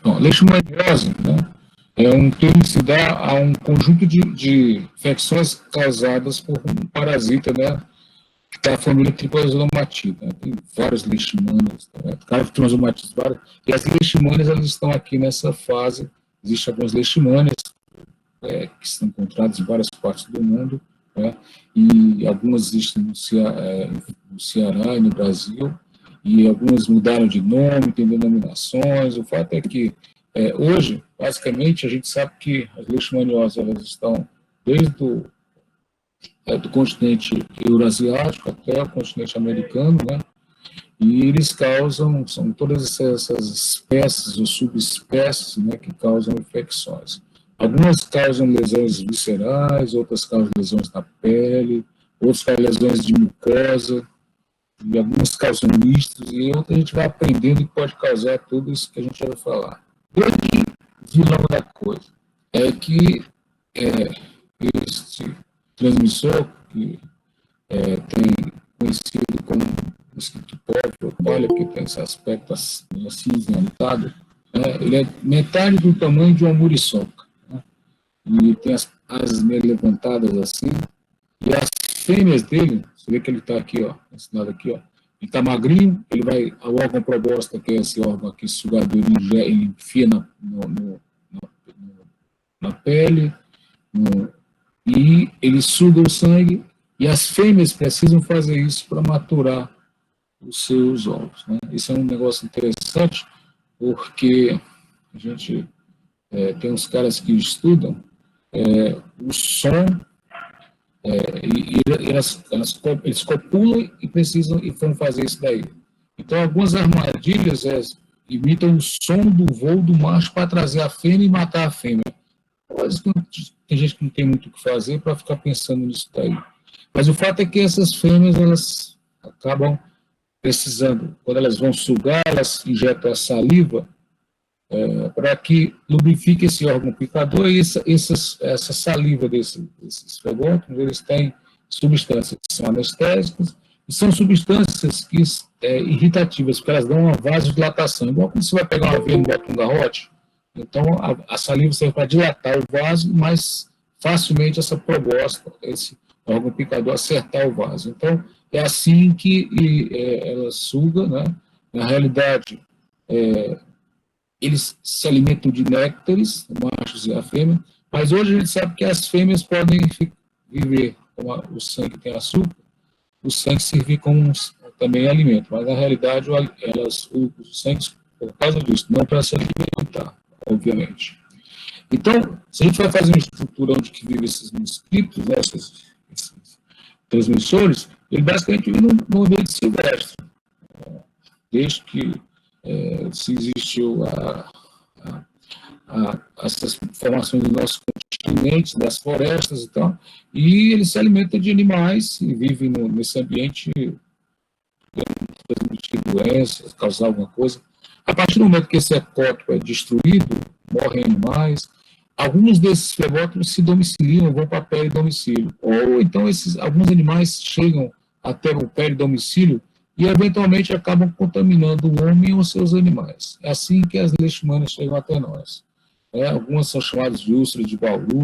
Bom, leishmaniose, né, é um termo que se dá a um conjunto de infecções causadas por um parasita, né, da família Tripazolamatidae, né? Tem vários leishmanias, né? Tripazolamatidae, vários, e as leishmanias elas estão aqui nessa fase. Existem algumas leishmanias que são encontradas em várias partes do mundo, né? E algumas existem no Ceará e no Brasil, e algumas mudaram de nome, tem denominações. O fato é que hoje, basicamente, a gente sabe que as leishmanioses elas estão desde do continente eurasiático até o continente americano, né? E eles são todas essas espécies ou subespécies, né, que causam infecções. Algumas causam lesões viscerais, outras causam lesões na pele, outras causam lesões de mucosa, e algumas causam mistos, e outras a gente vai aprendendo que pode causar tudo isso que a gente vai falar. O grande vilão da coisa é que este transmissor, que tem conhecido como mosquito pólvora, olha, porque tem esse aspecto acinzentado, ele é metade do tamanho de uma muriçoca, né? E tem as asas meio levantadas assim, e as fêmeas dele, você vê que ele está aqui, ó, esse lado aqui, ó, ele está magrinho, ele vai, o órgão probóscita, que é esse órgão aqui, sugador, ele enfia na pele, e ele suga o sangue, e as fêmeas precisam fazer isso para maturar os seus ovos, né? Isso é um negócio interessante, porque a gente tem uns caras que estudam o som, eles copulam e precisam e vão fazer isso daí. Então, algumas armadilhas imitam o som do voo do macho para trazer a fêmea e matar a fêmea. Tem gente que não tem muito o que fazer para ficar pensando nisso daí. Mas o fato é que essas fêmeas, elas acabam precisando, quando elas vão sugar, elas injetam a saliva para que lubrifique esse órgão picador, e essa saliva desses febótomos, eles têm substâncias que são anestésicas, e são substâncias que, irritativas, porque elas dão uma vasodilatação. Igual quando você vai pegar uma veia e bota um garrote, então a saliva serve para dilatar o vaso, mas facilmente essa probóscita, esse órgão picador, acertar o vaso. Então, é assim que ela suga, né? Na realidade, eles se alimentam de néctares, machos e a fêmea, mas hoje a gente sabe que as fêmeas podem viver, como o sangue tem açúcar, o sangue servir como também alimento, mas na realidade o sangue, por causa disso, não para se alimentar, obviamente. Então, se a gente vai fazer uma estrutura onde que vivem esses mosquitos, né, esses transmissores, ele basicamente vive no ambiente silvestre, desde que se existiu essas formações do nosso continente, das florestas e tal, e ele se alimenta de animais e vive nesse ambiente, transmitir doenças, causar alguma coisa. A partir do momento que esse ecótopo é destruído, morrem animais, alguns desses flebótomos se domiciliam, vão para peridomicílio, ou então alguns animais chegam até o peridomicílio e eventualmente acabam contaminando o homem ou seus animais. É assim que as leishmanias chegam até nós. Algumas são chamadas de úlcera de Bauru,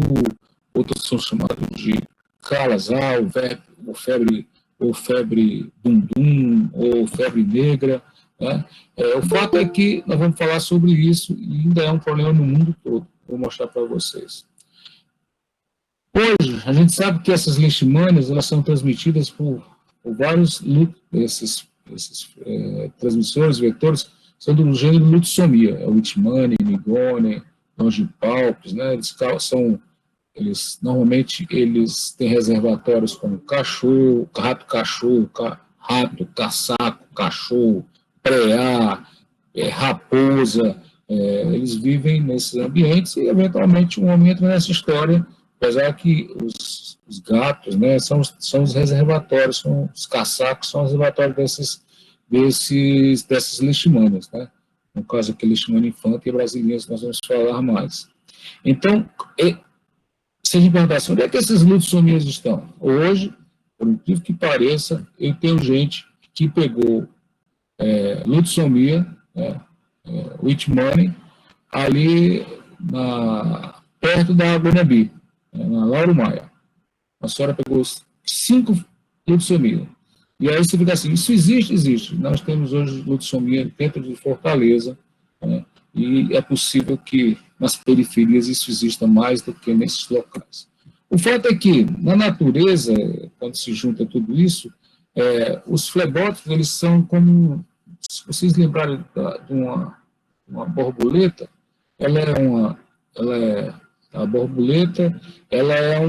outras são chamadas de calazar, ou febre dum-dum, ou febre negra, né? O fato é que nós vamos falar sobre isso e ainda é um problema no mundo todo. Vou mostrar para vocês. Hoje, a gente sabe que essas leishmanias elas são transmitidas por vários esses transmissores, vetores, são do gênero Lutsomia, o Leishmania, Migone, Longipalpes, né? Normalmente eles têm reservatórios como cachorro, rato, caçaco, cachorro, preá, raposa, eles vivem nesses ambientes e eventualmente um homem entra nessa história, apesar que os gatos, né, são os reservatórios, os caçacos são os reservatórios dessas leishmanias, né? No caso aqui, leishmania infanta e brasileira, nós vamos falar mais. Então, se a gente perguntar assim, onde é que essas lutsomias estão? Hoje, por incrível que pareça, eu tenho gente que pegou lutsomia, Leishmania, ali perto da Guanambi, na Lauro Maia. A senhora pegou 5 lutsomia. E aí você fica assim, isso existe? Existe. Nós temos hoje lutsomia dentro de Fortaleza, né? E é possível que nas periferias isso exista mais do que nesses locais. O fato é que, na natureza, quando se junta tudo isso, os flebóticos, eles são como, se vocês lembrarem de uma borboleta, a borboleta, ela é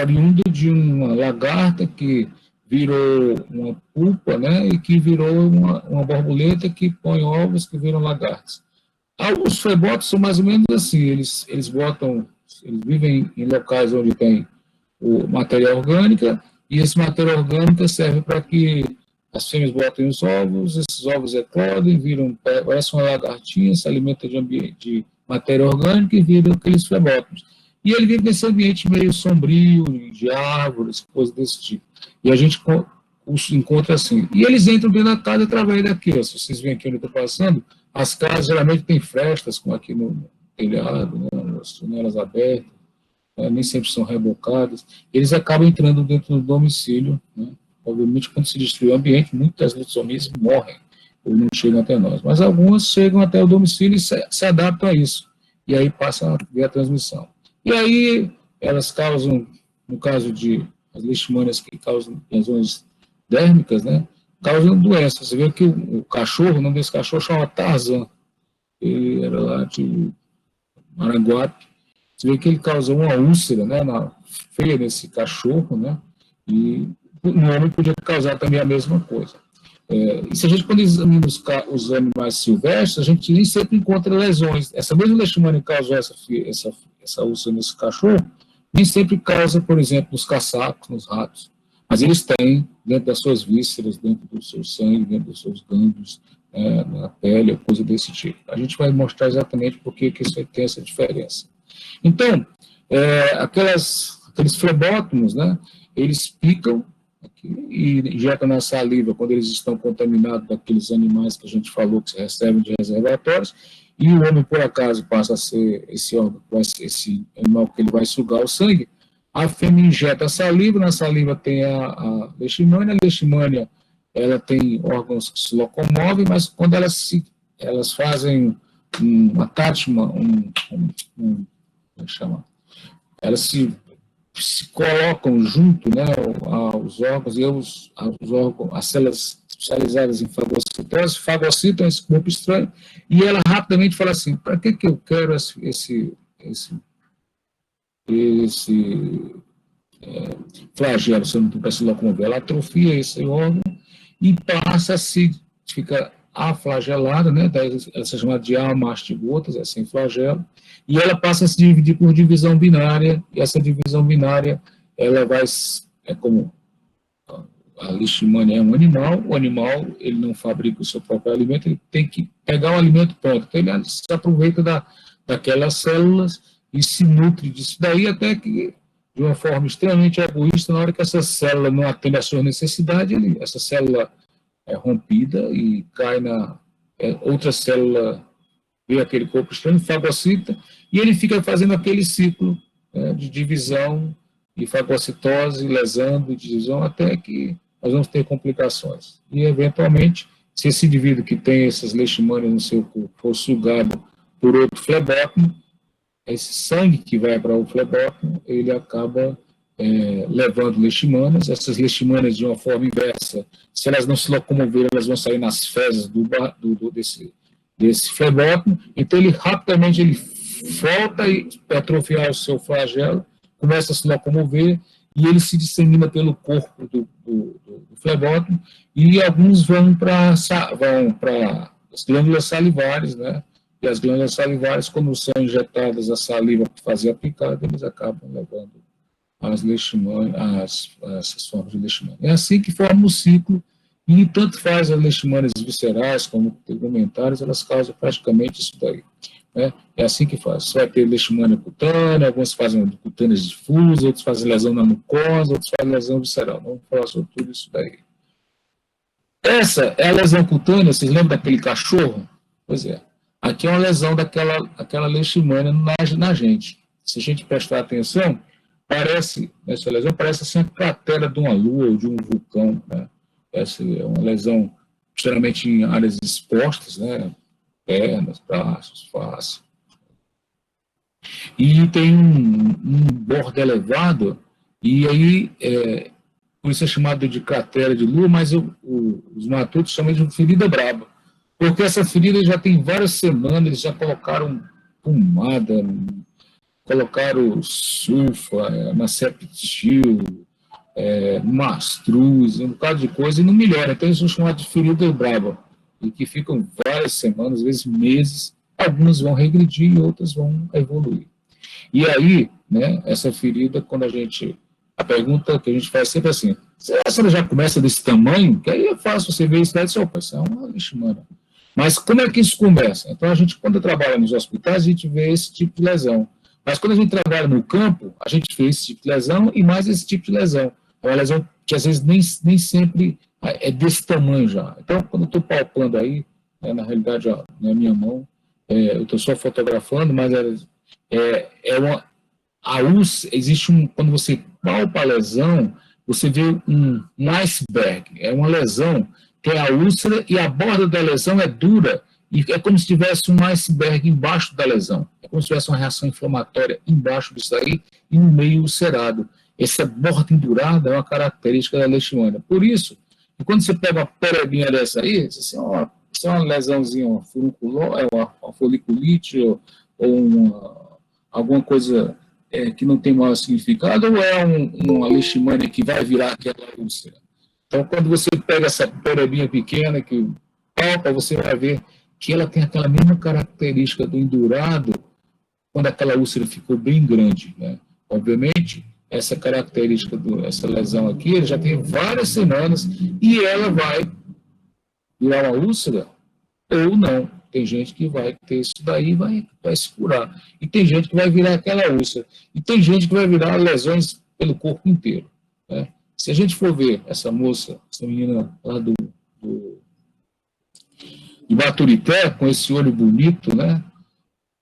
oriundo de uma lagarta que virou uma pupa, né, e que virou uma borboleta que põe ovos que viram lagartas. Os flebóticos são mais ou menos assim, eles vivem em locais onde tem matéria orgânica, e esse matéria orgânica serve para que as fêmeas botem os ovos, esses ovos eclodem, parece uma lagartinha, se alimenta de matéria orgânica e viram aqueles flebóticos. E ele vive nesse ambiente meio sombrio, de árvores, coisas desse tipo. E a gente os encontra assim. E eles entram dentro da casa através daqui. Se vocês veem aqui onde eu estou passando, as casas geralmente têm frestas, como aqui no telhado, né, as janelas abertas, nem sempre são rebocadas. Eles acabam entrando dentro do domicílio, né? Obviamente, quando se destrui o ambiente, muitas lutsomias morrem ou não chegam até nós. Mas algumas chegam até o domicílio e se adaptam a isso. E aí passa a ver a transmissão. E aí elas causam, no caso de as leishmanias que causam lesões dérmicas, né, causam doenças. Você vê que o cachorro, o nome desse cachorro chama Tarzan. Ele era lá de Maranguape. Você vê que ele causou uma úlcera, né, feia nesse cachorro, né, e o homem podia causar também a mesma coisa. E se a gente, quando examina os animais silvestres, a gente nem sempre encontra lesões. Essa mesma leishmania que causou essa úlcera nesse cachorro, nem sempre causa, por exemplo, nos caçacos, nos ratos. Mas eles têm, dentro das suas vísceras, dentro do seu sangue, dentro dos seus gânglios, na pele, coisa desse tipo. A gente vai mostrar exatamente por que isso tem essa diferença. Então, aqueles flebótomos, né, eles picam aqui, e injetam na saliva quando eles estão contaminados daqueles animais que a gente falou que se recebem de reservatórios, e o homem, por acaso, passa a ser esse animal que ele vai sugar o sangue, a fêmea injeta a saliva, na saliva tem a leishmania ela tem órgãos que se locomovem, mas quando elas fazem um attachment, como chama? Elas se colocam junto, né, aos órgãos, e as células especializadas em fagocitose fagocitam esse corpo estranho, e ela rapidamente fala assim, para que eu quero esse flagelo, se eu não tivesse locomover? Ela atrofia esse órgão e fica aflagelada, né, ela se chama de amastigotas, é sem flagelo, e ela passa a se dividir por divisão binária, e essa divisão binária, ela como a leishmania é um animal, o animal, ele não fabrica o seu próprio alimento, ele tem que pegar o alimento pronto, então ele se aproveita daquelas células e se nutre disso daí, até que, de uma forma extremamente egoísta, na hora que essa célula não atende às suas necessidades, essa célula é rompida e cai outra célula, vê aquele corpo estranho, fagocita, e ele fica fazendo aquele ciclo de divisão e fagocitose, lesando, divisão, até que nós vamos ter complicações. E, eventualmente, se esse indivíduo que tem essas leishmanias no seu corpo for sugado por outro flebótomo, esse sangue que vai para o flebótomo, ele acaba levando leishmanias. Essas leishmanias, de uma forma inversa, se elas não se locomoverem, elas vão sair nas fezes desse flebótomo. Então, ele rapidamente volta a atrofiar o seu flagelo, começa a se locomover, e ele se dissemina pelo corpo do flebótomo, e alguns vão para as glândulas salivares, né? E as glândulas salivares, quando são injetadas a saliva para fazer a picada, eles acabam levando essas formas de leishmania. É assim que forma o ciclo, e tanto faz as leishmanias viscerais como tegumentares, elas causam praticamente isso daí. Né? É assim que faz. Você vai ter leishmania cutânea, alguns fazem cutâneas difusas, outros fazem lesão na mucosa, outros fazem lesão visceral. Vamos falar sobre tudo isso daí. Essa é a lesão cutânea, vocês lembram daquele cachorro? Pois é. Aqui é uma lesão aquela leishmania na gente. Se a gente prestar atenção, essa lesão parece assim a cratera de uma lua ou de um vulcão, né? Essa é uma lesão geralmente em áreas expostas, né? Pernas, braços, face. E tem um bordo elevado, e aí, por isso é chamado de cratera de lua, mas os matutos chamam de ferida braba. Porque essa ferida já tem várias semanas, eles já colocaram pomada, colocaram sulfa, Maceptil, mastruz, um bocado de coisa, e não melhora. Então, eles são chamados de ferida braba, e que ficam várias semanas, às vezes meses, algumas vão regredir e outras vão evoluir. E aí, né, essa ferida, a pergunta que a gente faz sempre é assim, será que ela já começa desse tamanho? Que aí é fácil você ver isso e dizer, opa, isso é uma leishmania. Mas como é que isso começa? Então, quando trabalha nos hospitais, a gente vê esse tipo de lesão. Mas quando a gente trabalha no campo, a gente vê esse tipo de lesão e mais esse tipo de lesão. É uma lesão que, às vezes, nem sempre é desse tamanho já. Então, quando eu estou palpando aí, na realidade, ó, na minha mão, eu estou só fotografando, mas quando você palpa a lesão, você vê um iceberg, é uma lesão, tem a úlcera e a borda da lesão é dura, e é como se tivesse um iceberg embaixo da lesão, é como se tivesse uma reação inflamatória embaixo disso aí, e no meio ulcerado. Essa borda endurada é uma característica da leishmania. Por isso, quando você pega uma perebinha dessa aí, isso é uma lesãozinha, uma foliculite, ou alguma coisa que não tem maior significado, ou é uma leishmania que vai virar aquela úlcera? Então, quando você pega essa perebinha pequena, que palpa, você vai ver que ela tem aquela mesma característica do endurado, quando aquela úlcera ficou bem grande, né? Obviamente, essa característica essa lesão aqui, ele já tem várias semanas e ela vai virar uma úlcera ou não. Tem gente que vai ter isso daí e vai se curar. E tem gente que vai virar aquela úlcera. E tem gente que vai virar lesões pelo corpo inteiro, né? Se a gente for ver essa moça, essa menina lá de Baturité, com esse olho bonito, né?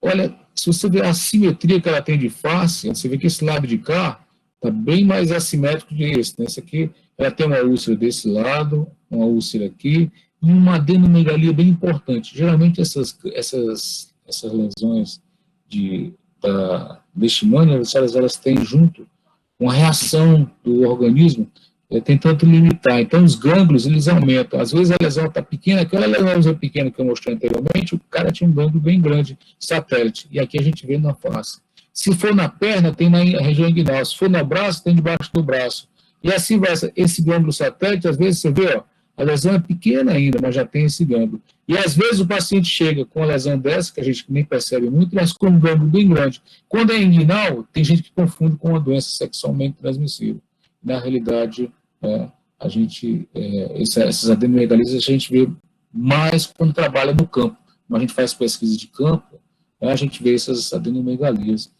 Olha, se você ver a assimetria que ela tem de face, você vê que esse lado de cá está bem mais assimétrico que esse, né? Esse aqui, ela tem uma úlcera desse lado, uma úlcera aqui, e uma adenomegalia bem importante. Geralmente, essas lesões da leishmania, elas têm junto uma reação do organismo tentando limitar. Então, os gânglios, eles aumentam. Às vezes, a lesão está pequena, aquela lesão pequena que eu mostrei anteriormente, o cara tinha um gânglio bem grande, satélite, e aqui a gente vê na face. Se for na perna, tem na região inguinal. Se for no braço, tem debaixo do braço. E assim vai. Esse gânglio satélite, às vezes, você vê, ó, a lesão é pequena ainda, mas já tem esse gânglio. E, às vezes, o paciente chega com uma lesão dessa, que a gente nem percebe muito, mas com um gânglio bem grande. Quando é inguinal, tem gente que confunde com uma doença sexualmente transmissível. Na realidade, a gente, essas adenomegalias a gente vê mais quando trabalha no campo. Quando a gente faz pesquisa de campo, a gente vê essas adenomegalias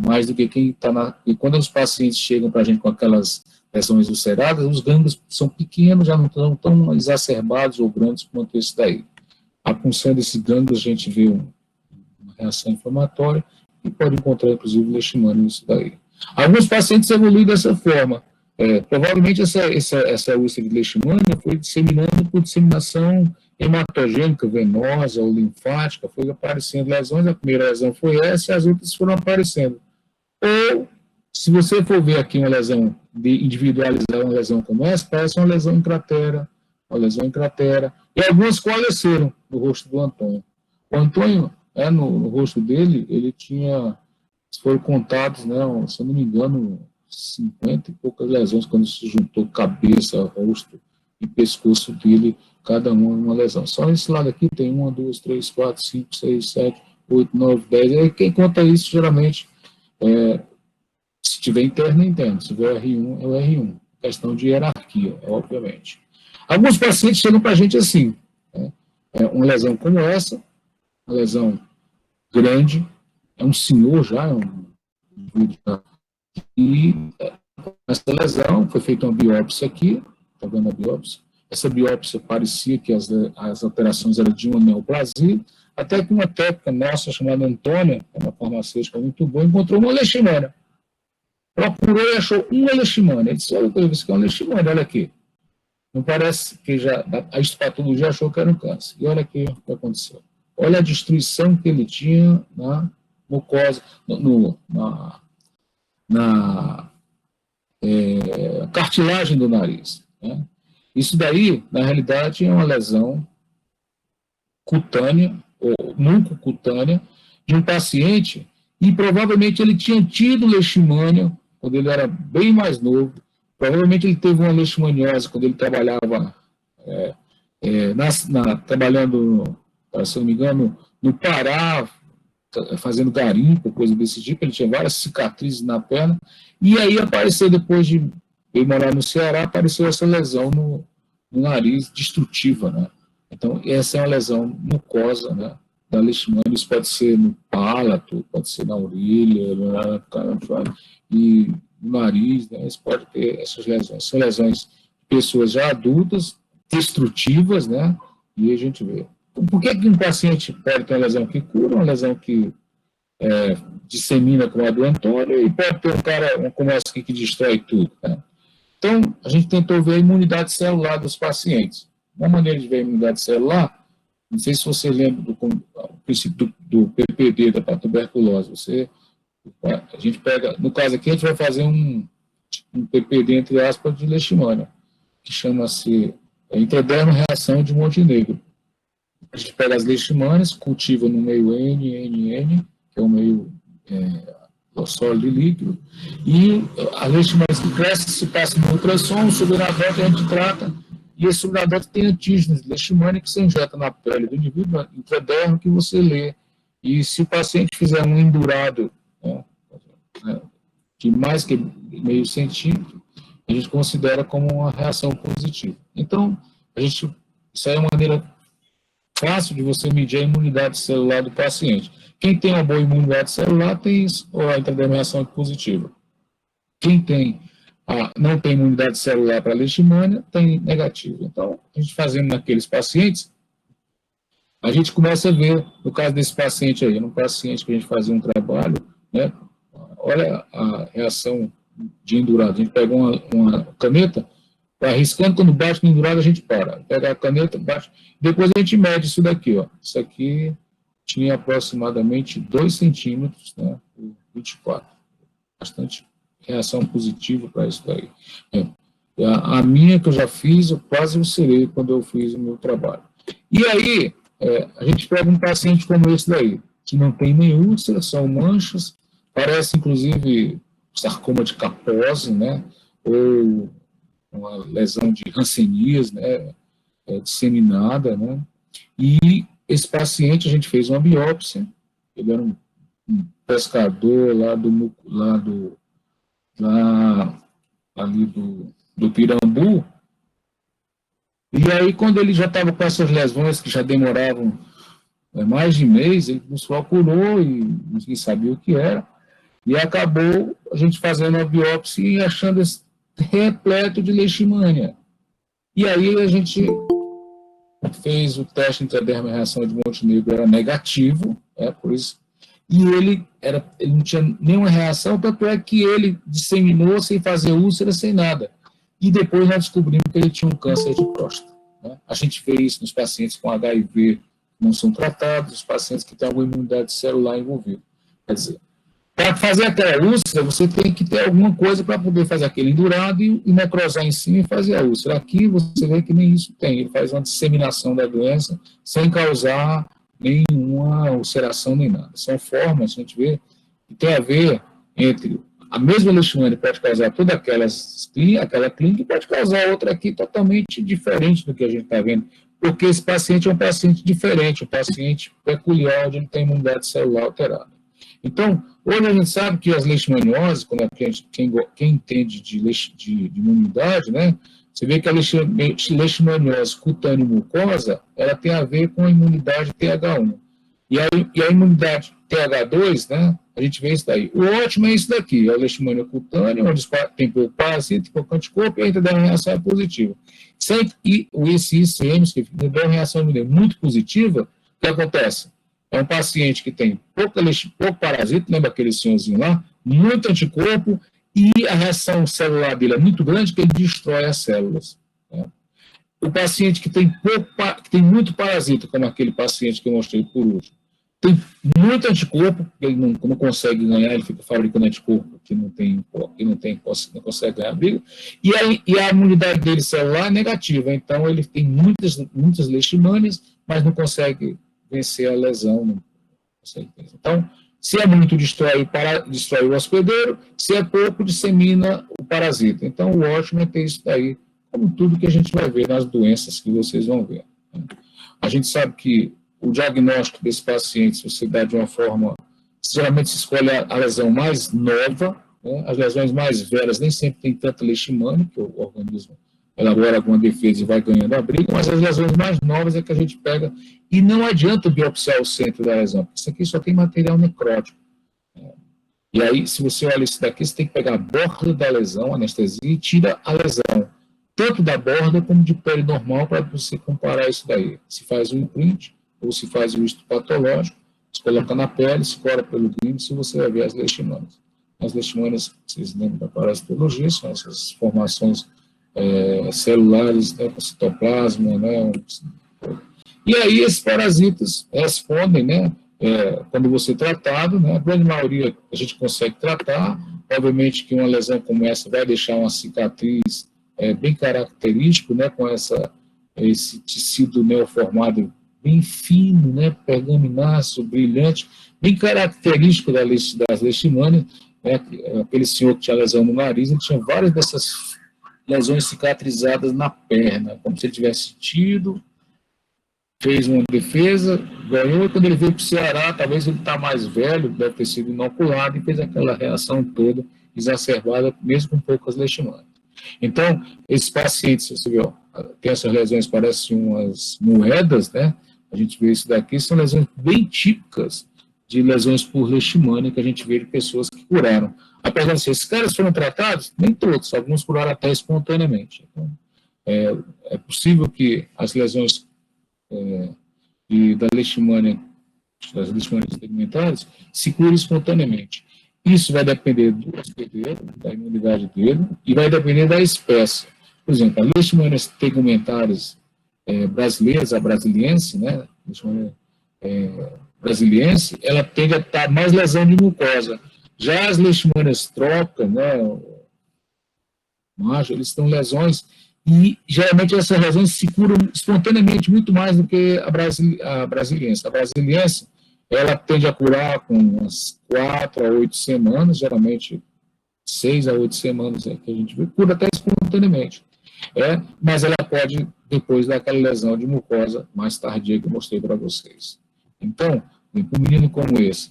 mais do que quem está na... E quando os pacientes chegam para a gente com aquelas lesões ulceradas, os gânglios são pequenos, já não estão tão exacerbados ou grandes quanto esse daí. A punção desses gânglios, a gente vê uma reação inflamatória e pode encontrar, inclusive, leishmania nisso daí. Alguns pacientes evoluem dessa forma. Provavelmente essa úlcera de leishmania foi disseminando por disseminação hematogênica, venosa ou linfática, foi aparecendo lesões, a primeira lesão foi essa e as outras foram aparecendo. Ou, se você for ver aqui uma lesão individualizar uma lesão como essa, parece uma lesão em cratera, e algumas coalesceram no rosto do Antônio. O Antônio, no rosto dele, ele tinha, foram contados, né, se eu não me engano, 50 e poucas lesões, quando se juntou cabeça, rosto e pescoço dele, cada uma lesão. Só nesse lado aqui tem 1, 2, 3, 4, 5, 6, 7, 8, 9, 10. E quem conta isso, geralmente, se tiver interno, é interno. Se tiver R1, é o R1. Questão de hierarquia, obviamente. Alguns pacientes chegam para a gente assim, né? Uma lesão como essa, uma lesão grande, é um senhor já, e essa lesão, foi feita uma biópsia aqui, está vendo a biópsia? Essa biópsia parecia que as alterações eram de uma neoplasia, Até que uma técnica nossa chamada Antônia, que é uma farmacêutica muito boa, encontrou uma leishmania. Procurou e achou uma leishmania. Ele disse, olha, isso aqui é uma leishmania, olha aqui. Não parece que já a histopatologia achou que era um câncer. E olha aqui o que aconteceu. Olha a destruição que ele tinha na mucosa, na cartilagem do nariz. Né? Isso daí, na realidade, é uma lesão cutânea, ou mucocutânea, de um paciente, e provavelmente ele tinha tido leishmania quando ele era bem mais novo, provavelmente ele teve uma leishmaniose quando ele trabalhava, trabalhando, se não me engano, no Pará, fazendo garimpo, coisa desse tipo, ele tinha várias cicatrizes na perna, e aí apareceu, depois de ele morar no Ceará, apareceu essa lesão no nariz, destrutiva, né? Então, essa é uma lesão mucosa, né, da leishmania. Isso pode ser no palato, pode ser na orelha, né, e no nariz, né, isso pode ter essas lesões. São lesões de pessoas já adultas, destrutivas, né, e a gente vê. Por que um paciente pode ter uma lesão que cura, uma lesão que dissemina, como a do Antônio, e pode ter um cara como essa aqui que destrói tudo, né? Então, a gente tentou ver a imunidade celular dos pacientes. Uma maneira de ver a imunidade celular, não sei se você lembra do princípio do PPD, da tuberculose. A gente pega, no caso aqui, a gente vai fazer um PPD, entre aspas, de leishmania, que chama-se intradermo reação de Montenegro. A gente pega as leishmanias, cultiva no meio NNN, que é um meio sólido e líquido, e as leishmanias que crescem se passam no ultrassom, o subinadote a gente trata, e esse subinadote tem antígenos de leishmania que você injeta na pele do indivíduo, intradermo, que você lê. E se o paciente fizer um endurado, né, de mais que meio centímetro, a gente considera como uma reação positiva. Então, isso é uma maneira fácil de você medir a imunidade celular do paciente. Quem tem uma boa imunidade celular tem a intradermal reação positiva. Quem não tem imunidade celular para a leishmania tem negativa. Então, a gente fazendo naqueles pacientes, a gente começa a ver, no caso desse paciente aí, no paciente que a gente fazia um trabalho, né, olha a reação de endurado. A gente pega uma caneta, vai riscando, quando bate no endurado a gente para. Pega a caneta, bate, depois a gente mede isso daqui, ó. Isso aqui tinha aproximadamente 2 centímetros, né, por 24. Bastante reação positiva para isso daí. A minha que eu já fiz, eu quase ulcerei quando eu fiz o meu trabalho. E aí, a gente pega um paciente como esse daí, que não tem nem úlcera, são manchas, parece inclusive sarcoma de Kaposi, né, ou uma lesão de Hanseníase, né, disseminada, né, e esse paciente, a gente fez uma biópsia, ele era um pescador ali do Pirambu, e aí quando ele já estava com essas lesões que já demoravam mais de mês, ele nos procurou e ninguém sabia o que era, e acabou a gente fazendo a biópsia e achando esse repleto de leishmania. E aí a gente fez o teste intradermal reação de Montenegro, era negativo, por isso, e ele não tinha nenhuma reação, tanto é que ele disseminou sem fazer úlcera, sem nada. E depois nós descobrimos que ele tinha um câncer de próstata. Né? A gente vê isso nos pacientes com HIV que não são tratados, os pacientes que têm alguma imunidade celular envolvida. Quer dizer, para fazer aquela úlcera, você tem que ter alguma coisa para poder fazer aquele endurado e necrosar em cima e fazer a úlcera. Aqui você vê que nem isso tem. Ele faz uma disseminação da doença sem causar nenhuma ulceração nem nada. São formas, a gente vê, que tem a ver entre a mesma leishmania pode causar toda aquela clínica e pode causar outra aqui totalmente diferente do que a gente está vendo, porque esse paciente é um paciente diferente, um paciente peculiar, onde ele tem imunidade celular alterada. Então, hoje a gente sabe que as leishmanioses, quem entende de imunidade, né, você vê que a leishmaniose cutânea mucosa, ela tem a ver com a imunidade TH1. E a imunidade TH2, né, a gente vê isso daí. O ótimo é isso daqui, é a leishmania cutânea, onde tem pouco parasita, pouco anticorpo, e ainda dá uma reação positiva. E esse ICM, que dá uma reação muito positiva, o que acontece? É um paciente que tem pouco parasita, lembra aquele senhorzinho lá? Muito anticorpo, e a reação celular dele é muito grande, que ele destrói as células. Né? O paciente que tem muito parasita, como aquele paciente que eu mostrei por último, tem muito anticorpo, ele não consegue ganhar, ele fica fabricando anticorpo que não consegue ganhar briga, e a imunidade dele celular é negativa, então ele tem muitas leishmanias, mas não consegue vencer a lesão, não consegue vencer. Então, se é muito, destrói o hospedeiro, se é pouco, dissemina o parasita. Então, o ótimo é ter isso daí, como tudo que a gente vai ver nas doenças que vocês vão ver. A gente sabe que o diagnóstico desse paciente, se você dá de uma forma, geralmente se escolhe a lesão mais nova, né? As lesões mais velhas nem sempre tem tanta leishmania, que o organismo elabora alguma defesa e vai ganhando a briga, mas as lesões mais novas é que a gente pega, e não adianta biopsiar o centro da lesão, porque isso aqui só tem material necrótico. E aí, se você olha isso daqui, você tem que pegar a borda da lesão, anestesia, e tira a lesão, tanto da borda como de pele normal, para você comparar isso daí. Se faz um imprint, ou se faz o estudo patológico, se coloca na pele, se cora pelo se você vai ver as leishmanias. As leishmanias, vocês lembram da parasitologia, são essas formações celulares, né, com citoplasma, né, e aí esses parasitas respondem, né, quando você é tratado, né, a grande maioria a gente consegue tratar, obviamente que uma lesão como essa vai deixar uma cicatriz bem característico, né, com esse tecido neoformado bem fino, né, pergaminaço, brilhante, bem característico das leishmanias, né, aquele senhor que tinha lesão no nariz, ele tinha várias dessas lesões cicatrizadas na perna, como se ele tivesse tido, fez uma defesa, ganhou, e quando ele veio para o Ceará, talvez ele está mais velho, deve ter sido inoculado, e fez aquela reação toda exacerbada, mesmo com poucas leishmanias. Então, esses pacientes, você vê, ó, tem essas lesões, parecem umas moedas, né? A gente vê isso daqui, são lesões bem típicas de lesões por leishmania que a gente vê de pessoas que curaram. Apesar de ser, esses caras foram tratados, nem todos, alguns curaram até espontaneamente. Então, é possível que as lesões das leishmanias segmentares se curem espontaneamente. Isso vai depender do hospedeiro, da imunidade dele, e vai depender da espécie. Por exemplo, as leishmanias tegumentares brasileiras, a brasiliense, né, brasiliense, ela tende a estar mais lesão de mucosa. Já as leishmanias trópicas, né, macho, eles têm lesões, e geralmente essas lesões se curam espontaneamente muito mais do que a brasiliense. A brasiliense, ela tende a curar com umas 4 a 8 semanas, geralmente 6 a 8 semanas é que a gente vê, cura até espontaneamente. Mas ela pode, depois daquela lesão de mucosa mais tardia que eu mostrei para vocês. Então, um menino como esse,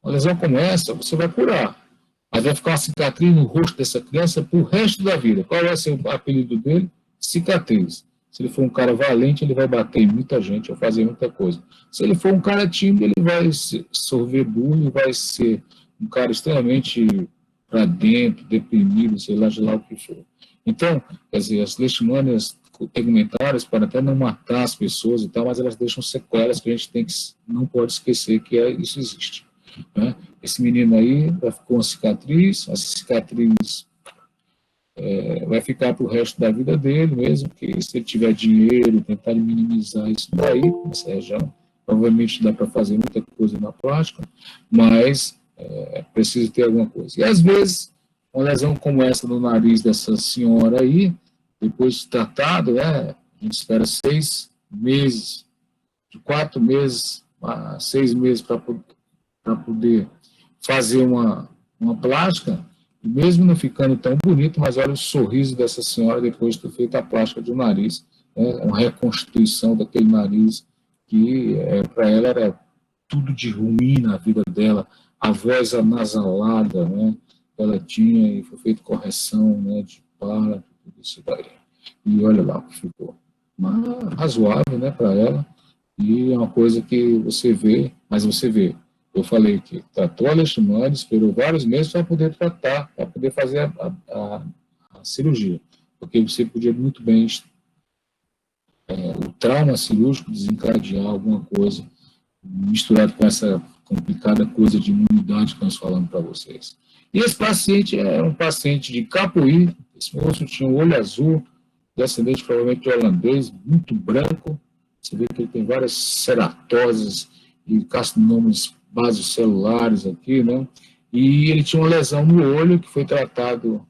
uma lesão como essa, você vai curar. Mas vai ficar uma cicatriz no rosto dessa criança para o resto da vida. Qual vai ser o apelido dele? Cicatriz. Se ele for um cara valente, ele vai bater em muita gente, vai fazer muita coisa. Se ele for um cara tímido, ele vai sorver bullying, vai ser um cara extremamente para dentro, deprimido, sei lá o que for. Então, quer dizer, as leishmanias tegumentares podem até não matar as pessoas e tal, mas elas deixam sequelas que a gente não pode esquecer que isso existe. Né? Esse menino aí vai ficar com uma cicatriz, essa cicatriz vai ficar para o resto da vida dele, mesmo que se ele tiver dinheiro, tentar minimizar isso daí, nessa região, provavelmente dá para fazer muita coisa na plástica, mas precisa ter alguma coisa. E às vezes, uma lesão como essa no nariz dessa senhora aí, depois de tratado, a gente espera 6 meses, de 4 meses a 6 meses para poder fazer uma plástica, e mesmo não ficando tão bonito, mas olha o sorriso dessa senhora depois de ter feito a plástica de um nariz, uma reconstituição daquele nariz que para ela era tudo de ruim na vida dela, a voz anasalada, né, ela tinha, e foi feita correção, né, de tudo isso daí. E olha lá o que ficou. Mas razoável, né, para ela, e é uma coisa que você vê, mas você vê, eu falei que tratou a leishmania, esperou vários meses para poder tratar, para poder fazer a cirurgia, porque você podia muito bem o trauma cirúrgico desencadear alguma coisa misturado com essa complicada coisa de imunidade que nós falamos para vocês. E esse paciente é um paciente de Capuí, esse moço tinha um olho azul, descendente provavelmente de holandês, muito branco, você vê que ele tem várias ceratoses e carcinomas basocelulares aqui, né? E ele tinha uma lesão no olho que foi tratado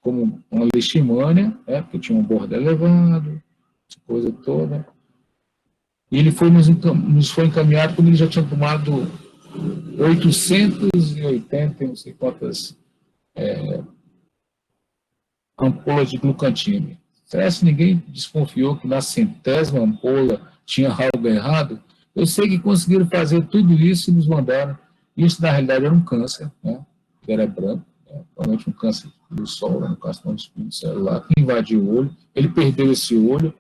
como uma leishmania, né? Porque tinha um bordo elevado, essa coisa toda. E ele nos foi encaminhado quando ele já tinha tomado 880, não sei quantas ampolas de glucantime. Será que ninguém desconfiou que na 100ª ampola tinha algo errado? Eu sei que conseguiram fazer tudo isso e nos mandaram. Isso, na realidade, era um câncer, né? Era branco, né? Provavelmente um câncer do sol, um câncer no espírito celular, que invadiu o olho. Ele perdeu esse olho,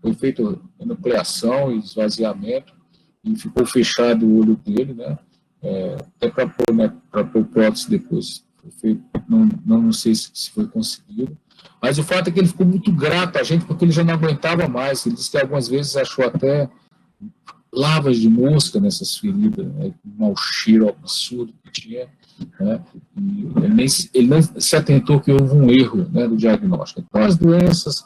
foi feita nucleação e esvaziamento, e ficou fechado o olho dele, né? Até para pôr prótese depois. Não sei se foi conseguido. Mas o fato é que ele ficou muito grato a gente, porque ele já não aguentava mais. Ele disse que algumas vezes achou até lavas de mosca nessas feridas, né? Um mau cheiro absurdo que tinha. Né? E ele nem se atentou que houve um erro, né, do diagnóstico. Então, as doenças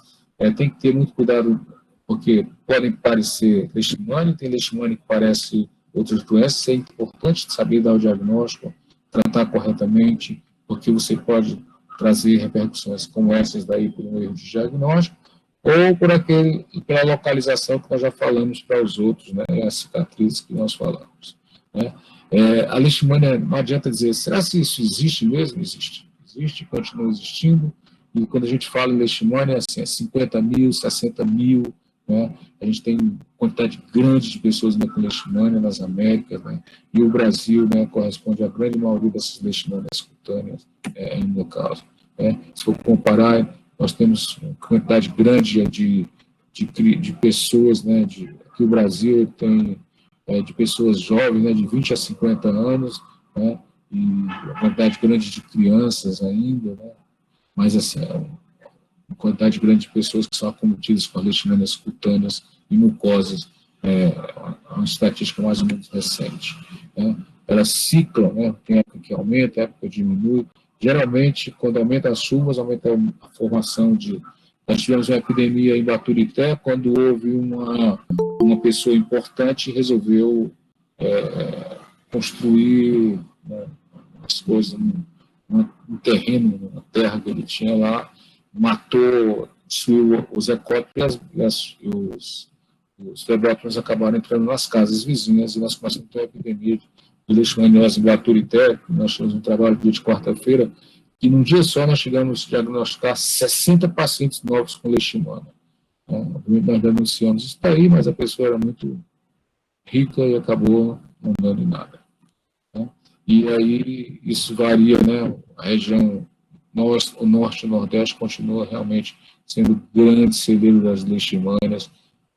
tem que ter muito cuidado, porque podem parecer leishmania, tem leishmania que parece outras doenças. É importante saber dar o diagnóstico, tratar corretamente, porque você pode trazer repercussões como essas daí por um erro de diagnóstico, ou pela localização que nós já falamos para os outros, né, as cicatrizes que nós falamos. Né. A leishmania, não adianta dizer, será que isso existe mesmo? Existe, continua existindo, e quando a gente fala em leishmania, assim, é 50 mil, 60 mil, né? A gente tem quantidade grande de pessoas com leishmania nas Américas, né? E o Brasil, né, corresponde à grande maioria dessas leishmanias cutâneas no caso. Né? Se for comparar, nós temos uma quantidade grande de pessoas, né, que o Brasil tem de pessoas jovens, né, de 20 a 50 anos, né, e uma quantidade grande de crianças ainda, né, mas assim, uma quantidade grande de pessoas que são acometidas com leishmanias cutâneas e mucosas, uma estatística mais ou menos recente. Né. Elas ciclam, né, tem época que aumenta, época que diminui. Geralmente, quando aumenta as chuvas, aumenta a formação de... Nós tivemos uma epidemia em Baturité, quando houve uma pessoa importante resolveu construir, né, as coisas no terreno, na terra que ele tinha lá, matou, destruiu os ecótopos e os flebótomos acabaram entrando nas casas vizinhas e nós começamos a ter uma epidemia de leishmaniose em Baturité. Nós tivemos um trabalho dia de quarta-feira e num dia só nós chegamos a diagnosticar 60 pacientes novos com leishmania. Nós denunciamos isso aí, mas a pessoa era muito rica e acabou não dando em nada. Né? E aí isso varia, né? A região o norte e o nordeste continua realmente sendo grande celeiro das leishmanias,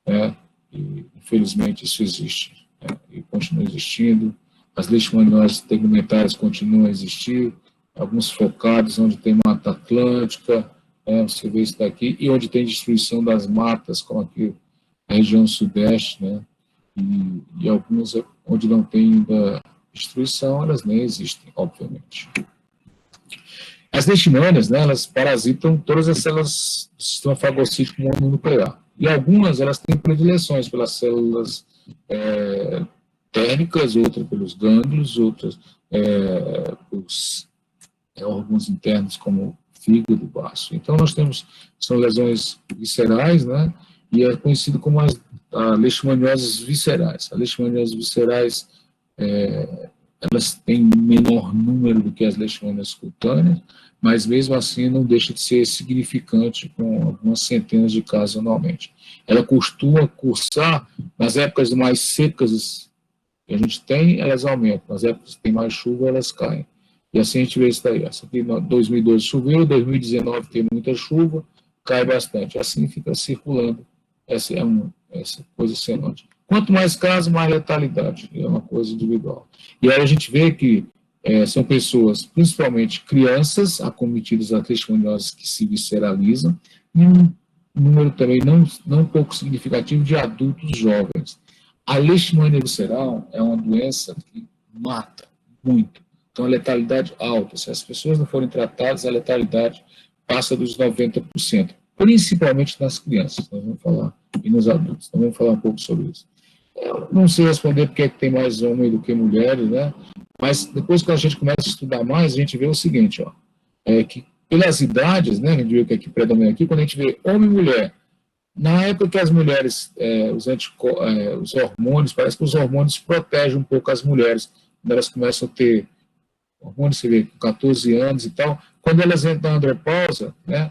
né? E infelizmente isso existe, né? E continua existindo. As leishmanioses tegumentares continuam a existir, alguns focados onde tem Mata Atlântica, você vê isso daqui, e onde tem destruição das matas, como aqui na região sudeste, né? E alguns onde não tem ainda destruição, elas nem existem, obviamente. As leishmanias, né, elas parasitam todas as células do sistema fagocítico mononuclear. E algumas, elas têm predileções pelas células térmicas, outras pelos gânglios, outras pelos órgãos internos, como fígado, baço. Então, nós temos, são lesões viscerais, né, e é conhecido como as leishmanioses viscerais. As leishmanioses viscerais, elas têm menor número do que as leishmanias cutâneas, mas mesmo assim não deixa de ser significante, com algumas centenas de casos anualmente. Ela costuma cursar, nas épocas mais secas que a gente tem, elas aumentam, nas épocas que tem mais chuva, elas caem. E assim a gente vê isso daí. Essa aqui, em 2012 choveu, 2019 tem muita chuva, cai bastante. Assim fica circulando essa coisa semântica. Quanto mais casos, mais letalidade. É uma coisa individual. E aí a gente vê que são pessoas, principalmente crianças, acometidas a leishmanioses que se visceralizam, e um número também não pouco significativo de adultos jovens. A leishmania visceral é uma doença que mata muito. Então, a letalidade alta. Se as pessoas não forem tratadas, a letalidade passa dos 90%, principalmente nas crianças, nós vamos falar, e nos adultos. Nós vamos falar um pouco sobre isso. Eu não sei responder porque é que tem mais homens do que mulheres, né? Mas depois que a gente começa a estudar mais, a gente vê o seguinte, ó, que pelas idades, né, a gente vê o que é que predomina aqui, quando a gente vê homem e mulher, na época que as mulheres, os hormônios, parece que os hormônios protegem um pouco as mulheres, quando elas começam a ter hormônios, você vê, com 14 anos e tal, quando elas entram na andropausa, né,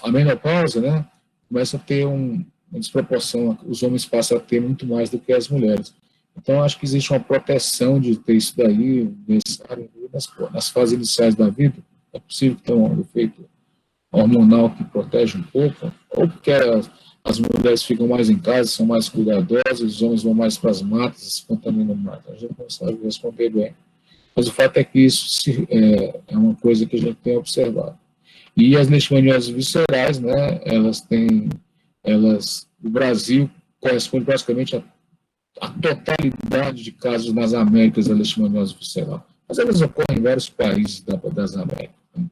a menopausa, né, começa a ter uma desproporção, os homens passam a ter muito mais do que as mulheres. Então, acho que existe uma proteção de ter isso daí necessário nas fases iniciais da vida. É possível que tenha um efeito hormonal que protege um pouco, ou porque as mulheres ficam mais em casa, são mais cuidadosas, os homens vão mais para as matas, se contaminam mais. A gente não sabe responder bem. Mas o fato é que isso é uma coisa que a gente tem observado. E as leishmanioses viscerais, né, o Brasil corresponde praticamente a totalidade de casos nas Américas da leishmaniose visceral. Mas elas ocorrem em vários países das Américas. Né?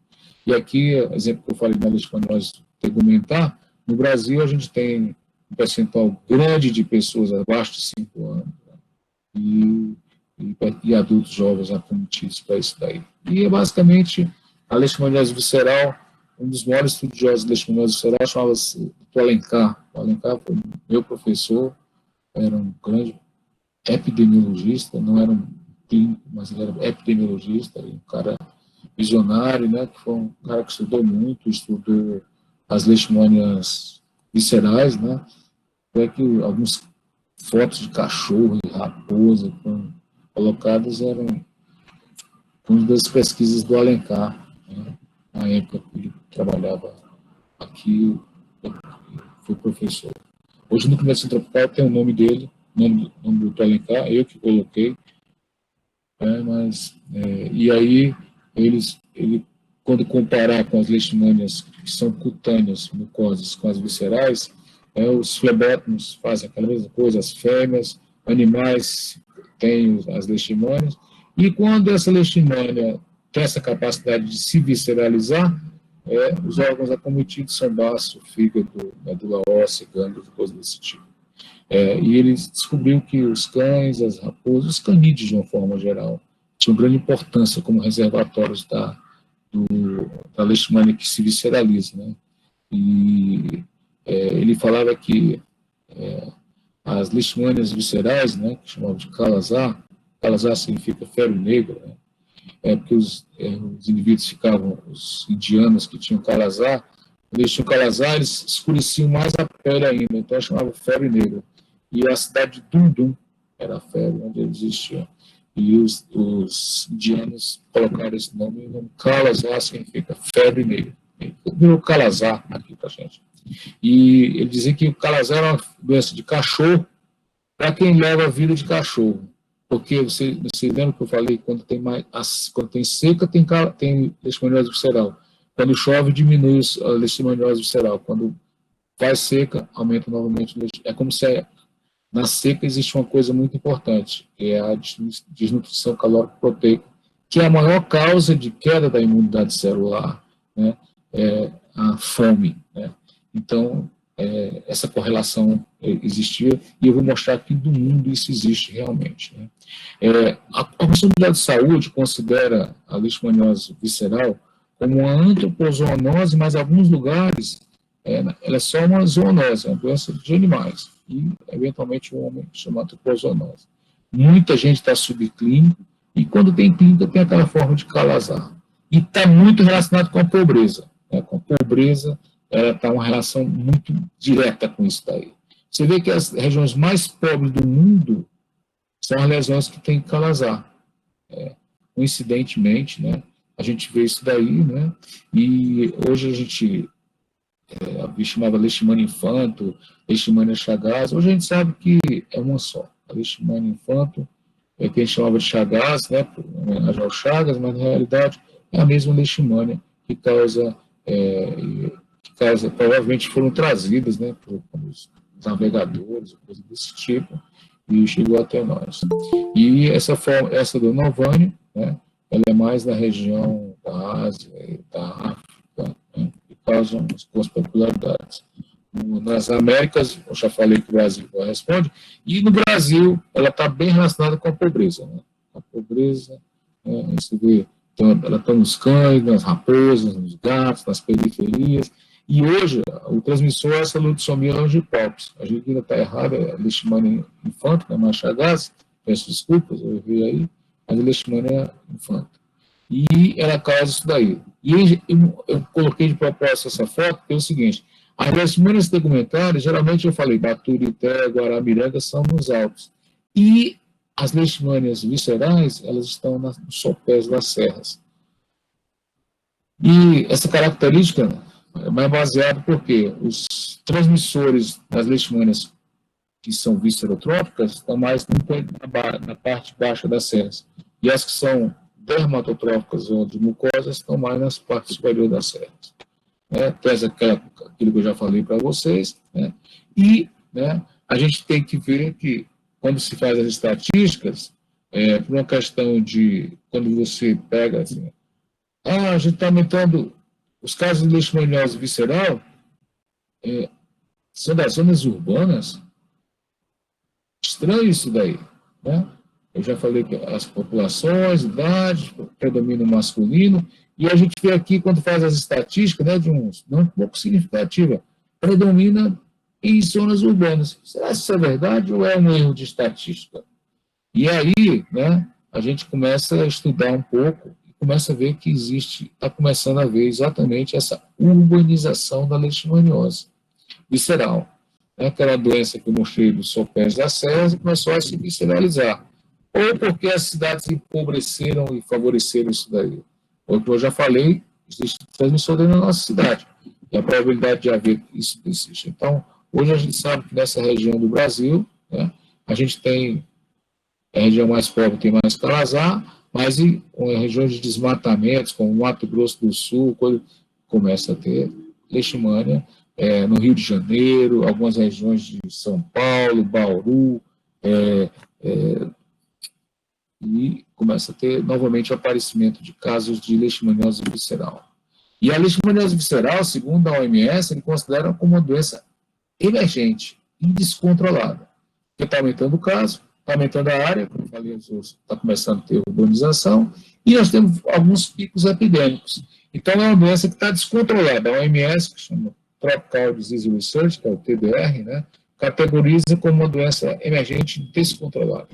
E aqui, exemplo que eu falei da leishmaniose tegumentar, no Brasil a gente tem um percentual grande de pessoas abaixo de 5 anos, né? e adultos jovens acometidos para isso daí. E é basicamente a leishmaniose visceral, um dos maiores estudiosos de leishmaniose visceral chamava-se Alencar. O Alencar foi meu professor, era um grande epidemiologista, não era um clínico, mas ele era epidemiologista, um cara visionário, né, que foi um cara que estudou as leishmanias viscerais, né, até que algumas fotos de cachorro e raposa foram colocadas, eram uma das pesquisas do Alencar, né, na época que ele trabalhava aqui, foi professor. Hoje no Conexão Tropical tem o nome dele, nome do Alencar, eu que coloquei, e aí ele, quando comparar com as leishmanias que são cutâneas, mucosas, com as viscerais, os flebótomos fazem aquela mesma coisa, as fêmeas, animais têm as leishmanias, e quando essa leishmania tem essa capacidade de se visceralizar, os órgãos acometidos são baço, fígado, medula óssea, gânglios, coisas desse tipo. E ele descobriu que os cães, as raposas, os canídeos de uma forma geral, tinham grande importância como reservatórios da leishmania que se visceraliza, né? E ele falava que as leishmanias viscerais, né, que chamavam de calazar significa ferro negro, né? Porque os indivíduos os indianos que tinham calazar, quando eles tinham calazar, eles escureciam mais a pele ainda, então chamava febre negra. E a cidade de Dundum era a febre onde eles existiam. E os indianos colocaram esse nome, o nome calazar significa febre negra. Virou calazar aqui para a gente. E ele dizia que o calazar era uma doença de cachorro para quem leva a vida de cachorro. Porque você lembra que eu falei, quando tem seca, tem leishmaniose visceral. Quando chove, diminui a leishmaniose visceral. Quando faz seca, aumenta novamente. É como se na seca existe uma coisa muito importante, que é a desnutrição calórico-proteica, que é a maior causa de queda da imunidade celular, né? É a fome, né? Então, essa correlação existia, e eu vou mostrar aqui do mundo isso existe realmente, né? A Organização Mundial de Saúde considera a leishmaniose visceral como uma antropozoonose, mas em alguns lugares ela é só uma zoonose, é uma doença de animais, e eventualmente um homem chama antropozoonose. Muita gente está subclínico, e quando tem clínica tem aquela forma de calazar. E está muito relacionado com a pobreza, né? Com a pobreza, ela está uma relação muito direta com isso daí. Você vê que as regiões mais pobres do mundo são as lesões que têm calazar. Coincidentemente, né, a gente vê isso daí, né, e hoje a gente chamava leishmania infanto, leishmania chagas, hoje a gente sabe que é uma só. A leishmania infanto é que a gente chamava de chagas, né, por homenagem ao Chagas, mas na realidade é a mesma leishmania que causa provavelmente foram trazidas, né, navegadores, coisa desse tipo, e chegou até nós. E essa do Novânio, né, ela é mais na região da Ásia e da África, né, que causam as peculiaridades. Nas Américas, eu já falei que o Brasil corresponde, e no Brasil ela está bem relacionada com a pobreza. Né? A pobreza, né, você vê, então, ela está nos cães, nas raposas, nos gatos, nas periferias, e hoje o transmissor é essa lutsomia longipalpis. A gente ainda está errada, é a leishmania infantil, né, Machagase, peço desculpas, eu vi aí, mas a leishmania infantil. E ela causa isso daí. E eu coloquei de propósito essa foto, porque é o seguinte, as leishmanias tegumentares, geralmente eu falei, Baturité, Guaramiranga, são nos altos. E as leishmanias viscerais, elas estão nos sopés das serras. E essa característica é mais baseada porque os transmissores das leishmanias que são viscerotrópicas estão mais na parte baixa das serras. E as que são dermatotrópicas ou de mucosa estão mais nas partes superiores das serras. Né? Aquilo que eu já falei para vocês. Né? E, né, a gente tem que ver que, quando se faz as estatísticas, por uma questão de, quando você pega assim, a gente está aumentando os casos de leishmaniose visceral, são das zonas urbanas. Estranho isso daí, né? Eu já falei que as populações, idade, predomínio masculino, e a gente vê aqui, quando faz as estatísticas, né, de uns não pouco significativa, predomina em zonas urbanas. Será que isso é verdade ou é um erro de estatística? E aí, né, a gente começa a estudar um pouco e começa a ver que está começando a ver exatamente essa urbanização da leishmaniose visceral. Aquela doença que eu mostrei dos sopés das serras começou a se visceralizar. Ou porque as cidades empobreceram e favoreceram isso daí. Ou que eu já falei, existe transmissão dentro da nossa cidade. E a probabilidade de haver isso existe. Então, hoje a gente sabe que nessa região do Brasil, né, a gente tem, a região mais pobre tem mais calazar, mas em regiões de desmatamentos, como Mato Grosso do Sul, começa a ter leishmania, no Rio de Janeiro, algumas regiões de São Paulo, Bauru, e começa a ter novamente o aparecimento de casos de leishmaniose visceral. E a leishmaniose visceral, segundo a OMS, ele considera como uma doença emergente e descontrolada. Porque está aumentando o caso, está aumentando a área, como eu falei, está começando a ter urbanização, e nós temos alguns picos epidêmicos. Então, é uma doença que está descontrolada. A OMS, que chama Tropical Disease Research, que é o TDR, né, categoriza como uma doença emergente descontrolada.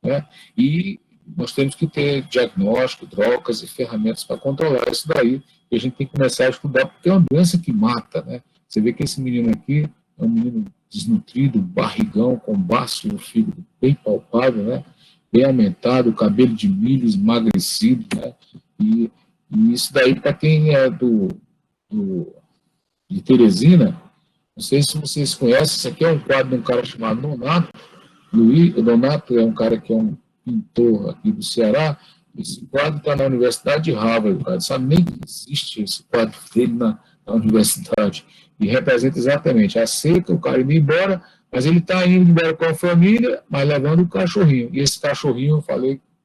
Né? E nós temos que ter diagnóstico, drogas e ferramentas para controlar isso daí, e a gente tem que começar a estudar, porque é uma doença que mata. Né? Você vê que esse menino aqui é um menino desnutrido, barrigão, com baço no fígado bem palpável, né? Bem aumentado, cabelo de milho emagrecido, né? E isso daí, para quem é de Teresina, não sei se vocês conhecem, isso aqui é um quadro de um cara chamado Nonato. O Nonato é um cara que é um pintor aqui do Ceará. Esse quadro está na Universidade de Harvard, o cara sabe nem que existe esse quadro dele na universidade, e representa exatamente a seca, o cara indo embora, mas ele está indo embora com a família, mas levando o cachorrinho, e esse cachorrinho,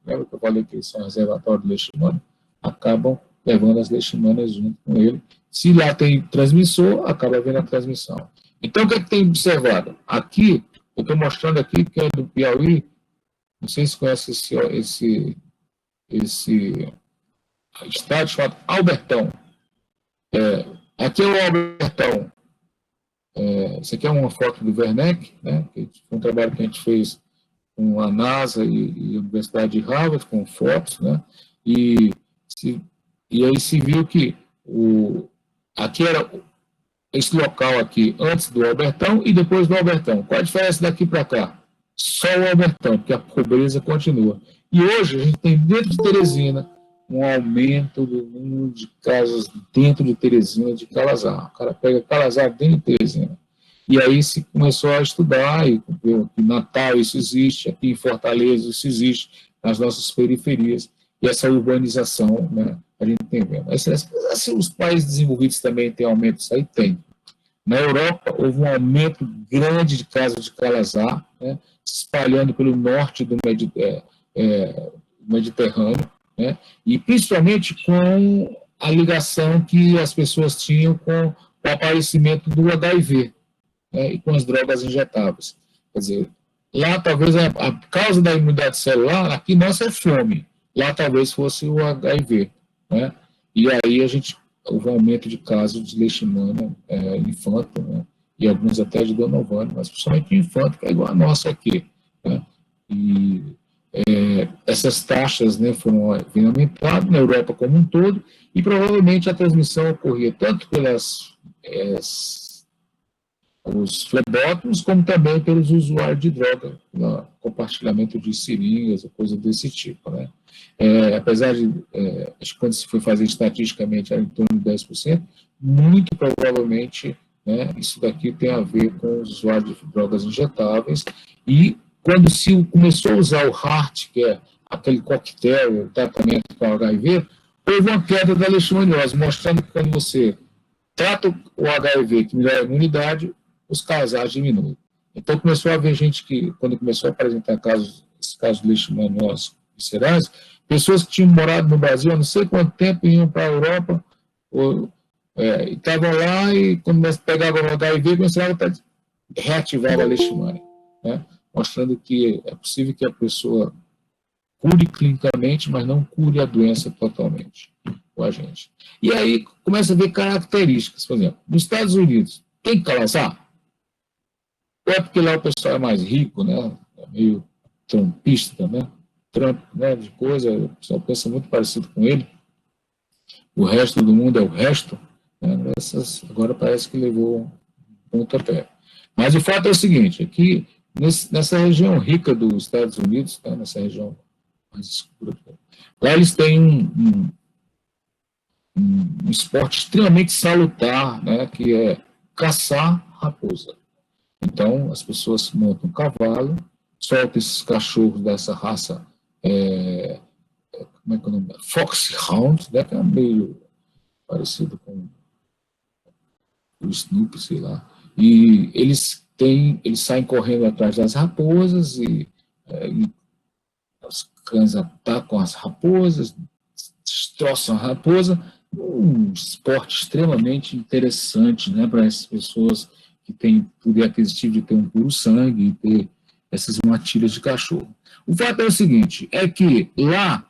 lembra que eu falei que eles são reservatório de leishmania, acabam levando as leishmanias junto com ele. Se lá tem transmissor, acaba vendo a transmissão. Então, o que é que tem observado? Aqui, eu estou mostrando aqui, que é do Piauí, não sei se conhece esse estado chamado Albertão. Aqui é o Albertão. Isso aqui é uma foto do Werneck, né, que foi um trabalho que a gente fez com a NASA e a Universidade de Harvard, com fotos, né, e aí se viu que aqui era esse local aqui antes do Albertão e depois do Albertão. Qual a diferença daqui para cá? Só o Albertão, porque a pobreza continua. E hoje a gente tem dentro de Teresina um aumento do número de casos dentro de Teresina de calazar. O cara pega calazar dentro de Teresina. E aí se começou a estudar, e em Natal isso existe, aqui em Fortaleza isso existe, nas nossas periferias, e essa urbanização, né, a gente tem vendo. Assim, os países desenvolvidos também têm aumento, isso aí tem. Na Europa, houve um aumento grande de casos de calazar, né, se espalhando pelo norte do Mediterrâneo, né, e principalmente com a ligação que as pessoas tinham com o aparecimento do HIV, né, e com as drogas injetáveis. Quer dizer, lá talvez a causa da imunidade celular, aqui nossa é fome, lá talvez fosse o HIV, né, e aí houve um aumento de casos de leishmania infanto, né, e alguns até de donovane, mas principalmente infanto, que é igual a nossa aqui, né, e essas taxas, né, vêm aumentando na Europa como um todo, e provavelmente a transmissão ocorria tanto pelas os flebótomos, como também pelos usuários de droga, no compartilhamento de seringas, ou coisa desse tipo, né? Apesar de, acho que quando se foi fazer estatisticamente, era em torno de 10%, muito provavelmente, né, isso daqui tem a ver com os usuários de drogas injetáveis, e quando se começou a usar o HAART, que é aquele coquetel, o tratamento para o HIV, houve uma queda da leishmaniose, mostrando que quando você trata o HIV, que melhora a imunidade, os casais diminuem. Então, começou a haver gente que, quando começou a apresentar esses casos de leishmaniose viscerais, pessoas que tinham morado no Brasil há não sei quanto tempo, iam para a Europa, estavam lá e, quando pegavam o HIV, começavam a reativar a leishmania, né? Mostrando que é possível que a pessoa cure clinicamente, mas não cure a doença totalmente com a gente. E aí começa a ver características, por exemplo, nos Estados Unidos, tem calazar? Ou é porque lá o pessoal é mais rico, né? É meio trumpista, né? Trump, né? De coisa, o pessoal pensa muito parecido com ele. O resto do mundo é o resto. Né? Agora parece que levou um pontapé. Mas o fato é o seguinte, é que nessa região rica dos Estados Unidos, tá? Nessa região mais escura, lá eles têm um esporte extremamente salutar, né, que é caçar raposa. Então, as pessoas montam um cavalo, soltam esses cachorros dessa raça, como é que é o nome? Foxhound, né, que é meio parecido com o Snoopy, sei lá. E eles saem correndo atrás das raposas e os cães atacam as raposas, destroçam a raposa. Um esporte extremamente interessante, né, para essas pessoas que têm poder aquisitivo de ter um puro sangue e ter essas matilhas de cachorro. O fato é o seguinte, é que lá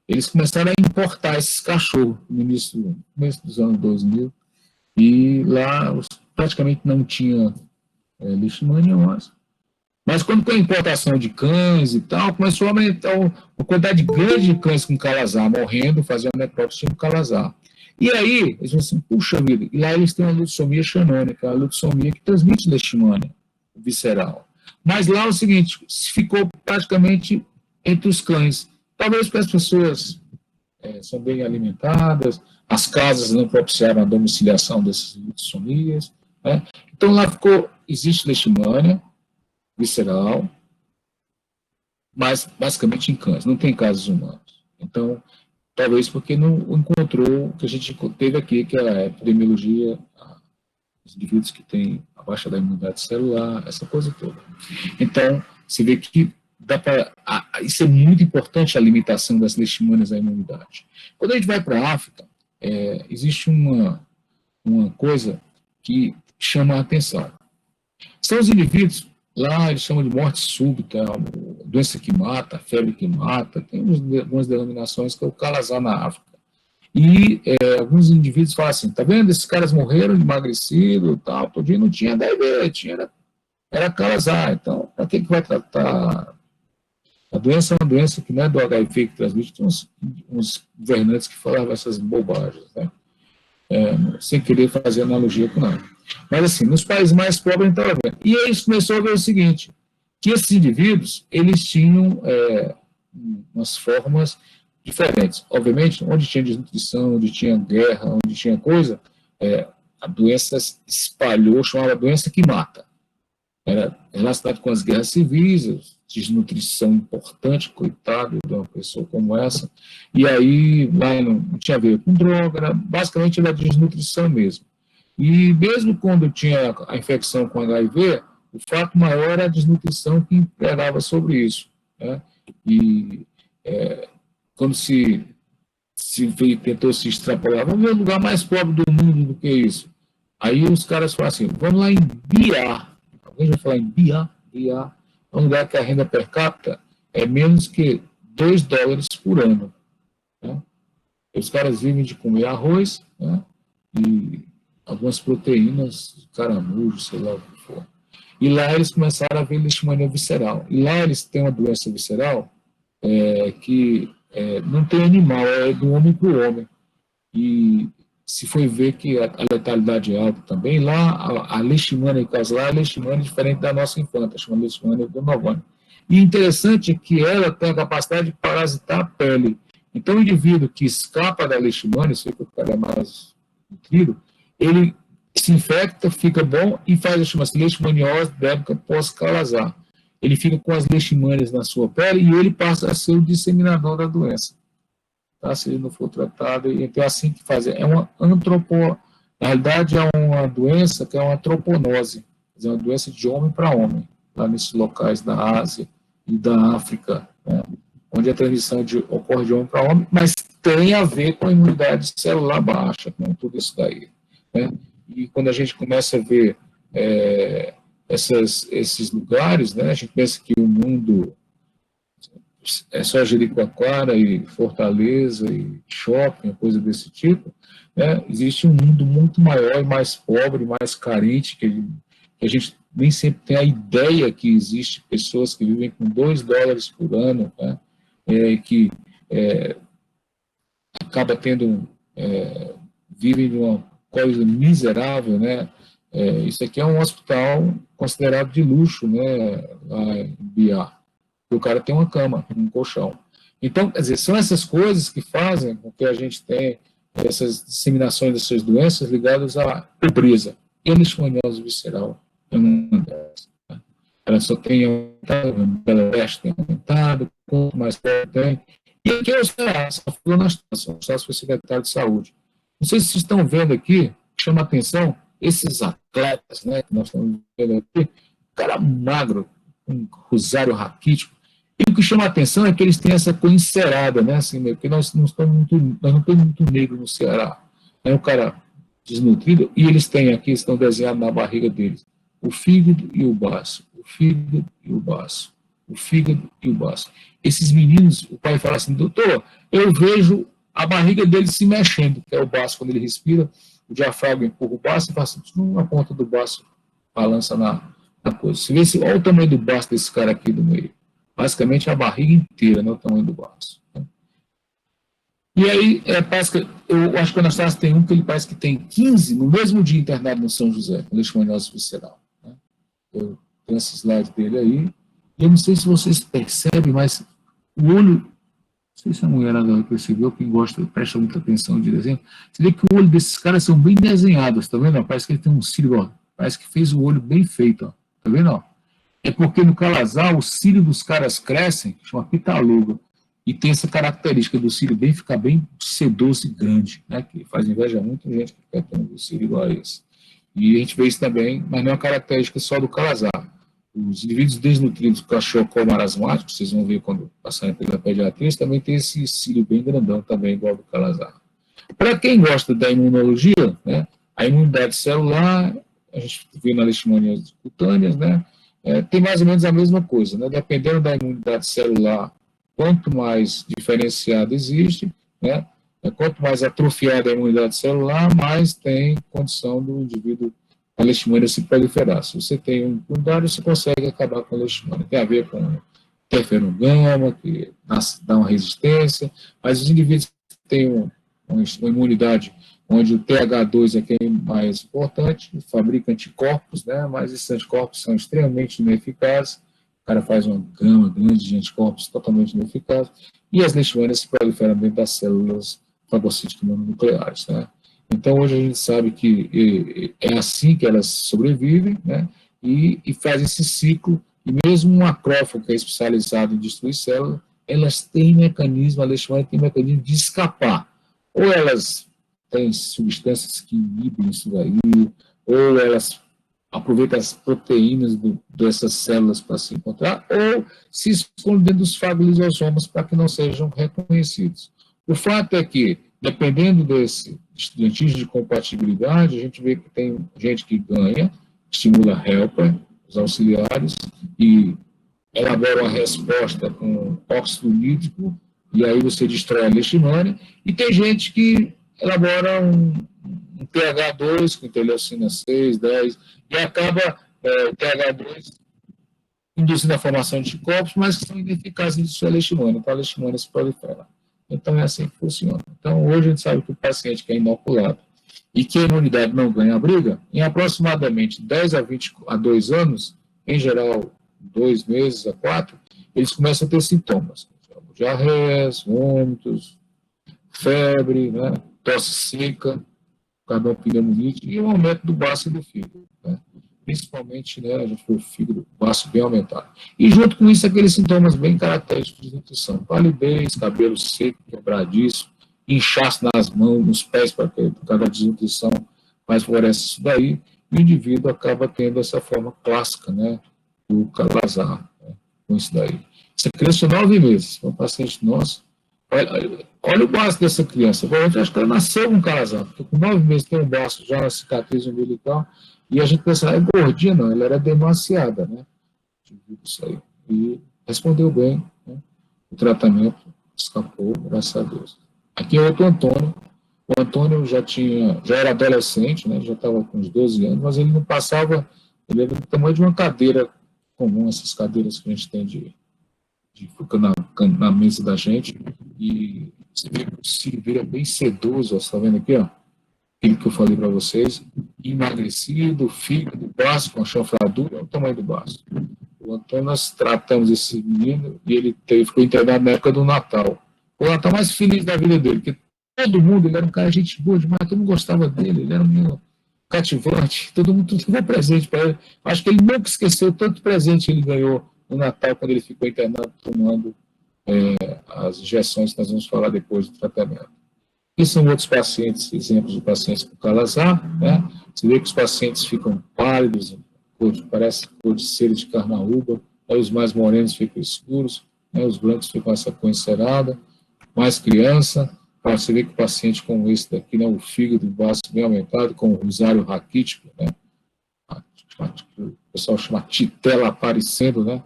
eles começaram a importar esses cachorros no começo dos anos 2000, e lá praticamente não tinha leishmania, mas quando com a importação de cães e tal, começou a aumentar uma quantidade grande de cães com calazar morrendo, fazendo necrópsia com calazar. E aí, eles falam assim, puxa vida, e lá eles têm a lutsomia xanônica, a lutsomia que transmite leishmania visceral. Mas lá é o seguinte, ficou praticamente entre os cães. Talvez porque as pessoas são bem alimentadas, as casas não propiciaram a domiciliação dessas lutsomias, né? Então lá existe leishmania visceral, mas basicamente em cães, não tem casos humanos. Então, talvez porque não encontrou o que a gente teve aqui, que é a epidemiologia, os indivíduos que têm a baixa da imunidade celular, essa coisa toda. Então, você vê que isso é muito importante, a limitação das leishmanias à imunidade. Quando a gente vai para a África, existe uma coisa que chama a atenção. São os indivíduos, lá eles chamam de morte súbita, doença que mata, febre que mata, tem algumas denominações que é o calazar na África. E alguns indivíduos falam assim, tá vendo, esses caras morreram emagrecidos, tal, todo dia não tinha HIV, era calazar. Então, para que vai tratar? A doença é uma doença que não é do HIV que transmite, tem uns governantes que falavam essas bobagens, né? Sem querer fazer analogia com nada. Mas, assim, nos países mais pobres, então, e aí começou a ver o seguinte, que esses indivíduos, eles tinham umas formas diferentes. Obviamente, onde tinha desnutrição, onde tinha guerra, onde tinha coisa, a doença se espalhou, chamava doença que mata. Era relacionado com as guerras civis, desnutrição importante, coitado de uma pessoa como essa, e aí lá não tinha a ver com droga, basicamente era desnutrição mesmo. E mesmo quando tinha a infecção com HIV, o fato maior era a desnutrição que imperava sobre isso, né? E quando tentou se extrapolar, vamos ver o lugar mais pobre do mundo do que isso. Aí os caras falam assim, vamos lá em Biá. Alguém vai falar em Biá? Biá é um lugar que a renda per capita é menos que $2 por ano, né? Os caras vivem de comer arroz, né? E algumas proteínas, caramujo, sei lá o que for. E lá eles começaram a ver leishmania visceral. E lá eles têm uma doença visceral que não tem animal, é do homem para o homem. E se foi ver que a letalidade é alta também, lá a leishmania, no caso lá, a leishmania é diferente da nossa infanta, chama leishmania do novânio. E interessante é que ela tem a capacidade de parasitar a pele. Então, o indivíduo que escapa da leishmania, se o cara é mais nutrido, ele se infecta, fica bom e faz a chamada leishmaniose da época pós-calazar. Ele fica com as leishmanias na sua pele e ele passa a ser o disseminador da doença. Tá? Se ele não for tratado, então é assim que faz. É uma na realidade, é uma doença que é uma antroponose, é uma doença de homem para homem, lá nesses locais da Ásia e da África, né? Onde a transmissão ocorre de homem para homem, mas tem a ver com a imunidade celular baixa, com tudo isso daí, né? E quando a gente começa a ver esses lugares, né, a gente pensa que o mundo é só Jericoacoara e Fortaleza e shopping, coisa desse tipo, né? Existe um mundo muito maior e mais pobre, mais carente, que a gente nem sempre tem a ideia que existe pessoas que vivem com $2 por ano, né? Que acaba tendo, vivem de uma coisa miserável, né? Isso aqui é um hospital considerado de luxo, né? Lá em Biá. O cara tem uma cama, um colchão. Então, quer dizer, são essas coisas que fazem com que a gente tenha essas disseminações dessas doenças ligadas à pobreza. E a leishmaniose visceral é uma delas, né? Ela só tem aumentado, ela tem aumentado, quanto mais pobre tem. E aqui é o Ceará, só falou na situação, o Ceará foi secretário de saúde. Não sei se vocês estão vendo aqui, chama a atenção, esses atletas, né, que nós estamos vendo aqui, cara magro, um rosário raquítico. E o que chama a atenção é que eles têm essa cor encerada, né? Assim, porque nós não temos muito negro no Ceará. É um cara desnutrido e eles têm aqui, estão desenhados na barriga deles, o fígado e o baço, o fígado e o baço, o fígado e o baço. Esses meninos, o pai fala assim, doutor, eu vejo a barriga dele se mexendo, que é o baço, quando ele respira, o diafragma empurra o baço e faz assim, na ponta do baço balança na coisa. Você vê se, olha o tamanho do baço desse cara aqui do meio. Basicamente a barriga inteira, né, o tamanho do baço. Né? E aí, eu acho que o Anastácio tem um que ele parece que tem 15 no mesmo dia internado no São José, com leishmaniose visceral. Né? Eu tenho esse slide dele aí. E eu não sei se vocês percebem, mas o olho, não sei se a mulherada percebeu, quem gosta, presta muita atenção de desenho, você vê que o olho desses caras são bem desenhados, tá vendo? Parece que ele tem um cílio, ó, parece que fez o olho bem feito, ó, tá vendo? Ó? É porque no calazar o cílio dos caras crescem, chama pitaluga, e tem essa característica do cílio ficar bem sedoso e grande, né, que faz inveja a muita gente que quer ter um cílio igual a esse. E a gente vê isso também, mas não é uma característica só do calazar. Os indivíduos desnutridos com cachorro marasmático, vocês vão ver quando passarem pela pediatria, também tem esse cílio bem grandão também, igual ao do calazar. Para quem gosta da imunologia, né, a imunidade celular, a gente vê na leishmaniose cutâneas, né, tem mais ou menos a mesma coisa, né? Dependendo da imunidade celular, quanto mais diferenciada existe, né? Quanto mais atrofiada a imunidade celular, mais tem condição do indivíduo, a leishmania se proliferar. Se você tem um imunidade, você consegue acabar com a leishmania. Tem a ver com interferon gama, que dá uma resistência, mas os indivíduos que têm uma imunidade onde o TH2 é quem é mais importante, fabrica anticorpos, né, mas esses anticorpos são extremamente ineficazes, o cara faz uma gama grande de anticorpos totalmente ineficazes, e as leishmanias se proliferam dentro das células fagocíticas mononucleares, né. Então, hoje a gente sabe que é assim que elas sobrevivem, né, e fazem esse ciclo, e mesmo um macrófago que é especializado em destruir células, elas têm mecanismo, a leishmania tem mecanismo de escapar, ou elas têm substâncias que inibem isso daí, ou elas aproveitam as proteínas dessas células para se encontrar, ou se escondem dentro dos fagolisossomos para que não sejam reconhecidos. O fato é que, dependendo desse estudantismo de compatibilidade, a gente vê que tem gente que ganha, estimula helper, os auxiliares, e elabora uma resposta com óxido nítrico, e aí você destrói a leishmania, e tem gente que elabora um TH2 com interleucina 6, 10, e acaba TH2 induzindo a formação de anticorpos, mas que são ineficazes em induzir a leishmania, então a leishmania se prolifera. Então é assim que funciona. Então hoje a gente sabe que o paciente que é inoculado e que a imunidade não ganha a briga, em aproximadamente 10 a 20 a 2 anos, em geral 2 meses a 4, eles começam a ter sintomas, diarreias, vômitos, febre, né, tosse seca, cardiopneumonite e o aumento do baço e do fígado, né? Principalmente, né, a gente vê o fígado, o baço bem aumentado. E junto com isso, aqueles sintomas bem característicos de nutrição, palidez, cabelo seco, quebradiço, inchaço nas mãos, nos pés, por causa da desnutrição, mas favorece isso daí, e o indivíduo acaba tendo essa forma clássica, né, do calazar, né, com isso daí. Essa criança de 9 meses, um paciente nosso, olha o braço dessa criança. Eu acho que ela nasceu com calazar, porque com 9 meses tem um braço já, uma cicatriz umbilical, e a gente pensa, é gordinha, não, ela era demasiada, né? Isso aí. E respondeu bem, né? O tratamento escapou, graças a Deus. Aqui é outro Antônio. O Antônio já era adolescente, né? Já estava com uns 12 anos, mas ele não passava, ele era do tamanho de uma cadeira comum, essas cadeiras que a gente tem fica na mesa da gente, e você vê que o cílio vira bem sedoso, está vendo aqui, ó? Aquilo que eu falei para vocês, emagrecido, fígado, baço, com a chanfradura, é o tamanho do baço. O Antônio, nós tratamos esse menino e ele ficou internado na época do Natal. O Natal mais feliz da vida dele, porque todo mundo, ele era um cara gente boa demais, todo mundo gostava dele, ele era um menino cativante, todo mundo deu presente para ele. Acho que ele nunca esqueceu tanto presente que ele ganhou no Natal, quando ele ficou internado tomando as injeções que nós vamos falar depois do tratamento. E são outros pacientes, exemplos de pacientes com calazar, né? Você vê que os pacientes ficam pálidos, parece cor de cera de carnaúba, aí os mais morenos ficam escuros, né? Os brancos ficam essa cor encerada, mais criança, você vê que o paciente com esse daqui, né, o fígado baço bem aumentado, com o rosário raquítico, né? O pessoal chama titela aparecendo, né?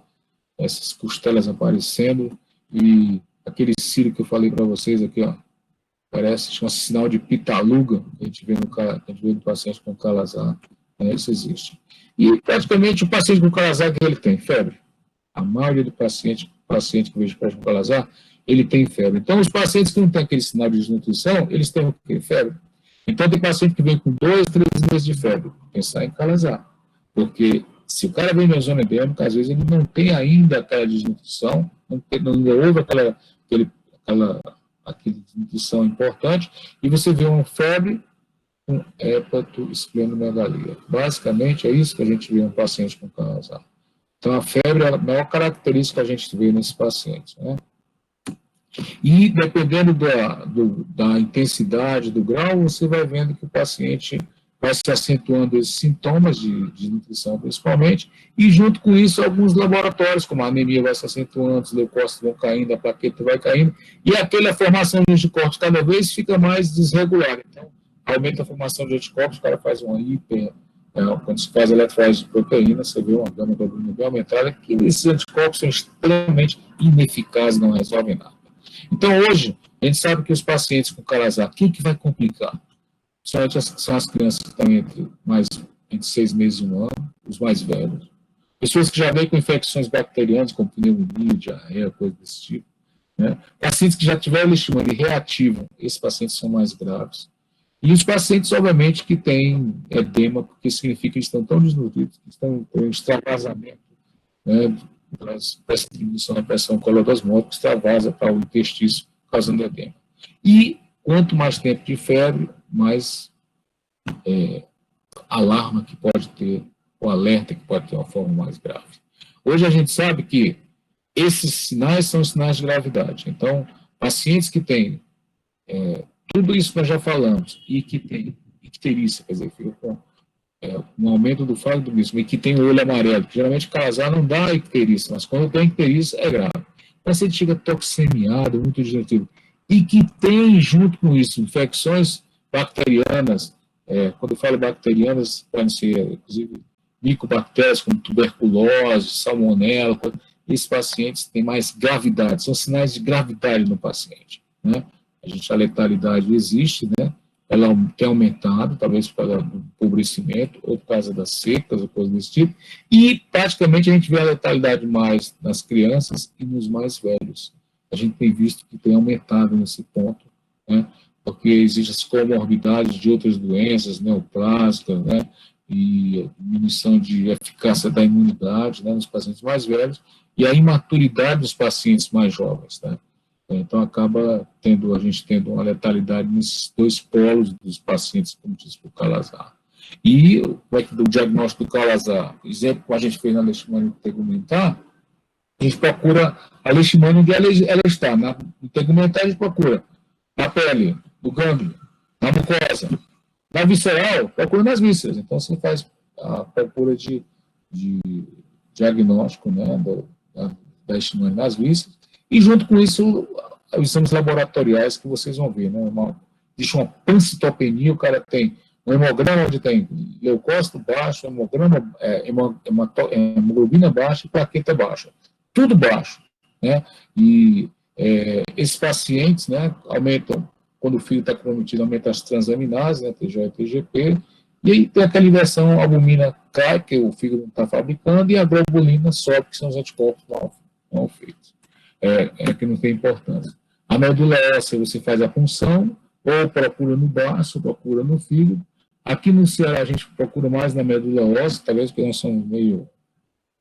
Essas costelas aparecendo, e aquele cílio que eu falei para vocês aqui, ó, parece, chama-se sinal de pitaluga, que a gente vê no paciente com calazar, né, isso existe. E praticamente o paciente com calazar, que ele tem? Febre. A maioria do paciente que vejo com calazar, ele tem febre. Então, os pacientes que não têm aquele sinal de desnutrição, eles têm o quê? Febre. Então, tem paciente que vem com 2, 3 meses de febre, pensar em calazar. Porque se o cara vem na zona endêmica, às vezes ele não tem ainda aquela desnutrição, não houve aquela desnutrição importante, e você vê uma febre com hepatoesplenomegalia. Basicamente, é isso que a gente vê no paciente com calazar. Então, a febre é a maior característica que a gente vê nesses pacientes, né? E, dependendo da intensidade, do grau, você vai vendo que o paciente vai se acentuando esses sintomas de nutrição, principalmente, e junto com isso, alguns laboratórios, como a anemia vai se acentuando, os leucócitos vão caindo, a plaqueta vai caindo, e aquela formação de anticorpos cada vez fica mais desregular. Então, aumenta a formação de anticorpos, o cara faz uma quando se faz eletroforese de proteína, você vê uma gama globulina bem aumentada, que esses anticorpos são extremamente ineficazes, não resolvem nada. Então, hoje, a gente sabe que os pacientes com calazar, quem que vai complicar? São as crianças que estão entre 6 meses e 1 ano, os mais velhos. Pessoas que já vêm com infecções bacterianas, como pneumonia, diarreia, coisa desse tipo. Né? Pacientes que já tiveram leishmania reativa, esses pacientes são mais graves. E os pacientes, obviamente, que têm edema, porque significa que estão tão desnutridos, que estão com extravasamento, né, essa diminuição da pressão colodosmótica, extravasa para o intestino, causando edema. E quanto mais tempo de febre, mais alarma que pode ter, ou alerta que pode ter uma forma mais grave. Hoje a gente sabe que esses sinais são sinais de gravidade. Então, pacientes que têm tudo isso nós já falamos, e que tem icterícia, quer dizer, fica com um aumento do falo do bispo, e que tem o olho amarelo, que geralmente casar não dá icterícia, mas quando tem icterícia é grave. Então, se ele chega toxemiado, muito digestivo, e que tem, junto com isso, infecções bacterianas, quando eu falo bacterianas, podem ser, inclusive, micobactérias como tuberculose, salmonela, esses pacientes têm mais gravidade, são sinais de gravidade no paciente, né? A letalidade existe, né? Ela tem aumentado, talvez por causa do empobrecimento, ou por causa das secas, ou coisa desse tipo, e praticamente a gente vê a letalidade mais nas crianças e nos mais velhos. A gente tem visto que tem aumentado nesse ponto, né? Porque existem as comorbidades de outras doenças neoplásicas, né? E diminuição de eficácia da imunidade, né, nos pacientes mais velhos, e a imaturidade dos pacientes mais jovens, né? Então, acaba a gente tendo uma letalidade nesses dois polos dos pacientes, como diz o Calazar. E o diagnóstico do Calazar, por exemplo, que a gente fez na leishmania tegumentar, a gente procura a leishmania onde ela está. No tegumentar, a gente procura na pele, no gânglio, na mucosa. Na visceral, procura nas vísceras. Então, você faz a procura de diagnóstico, né, da leishmania nas vísceras, e junto com isso, os exames laboratoriais que vocês vão ver, né? Existe uma pancitopenia, o cara tem um hemograma onde tem leucócito baixo, hemoglobina baixa e plaqueta baixa. Tudo baixo, né? E esses pacientes, né, aumentam, quando o fígado está comprometido, aumenta as transaminases, né, TGO e TGP, e aí tem aquela inversão, a albumina cai, que o fígado não está fabricando, e a globulina sobe, que são os anticorpos mal feitos. Que não tem importância. A medula óssea, você faz a punção, ou procura no baço, ou procura no fígado. Aqui no Ceará, a gente procura mais na medula óssea, talvez porque nós somos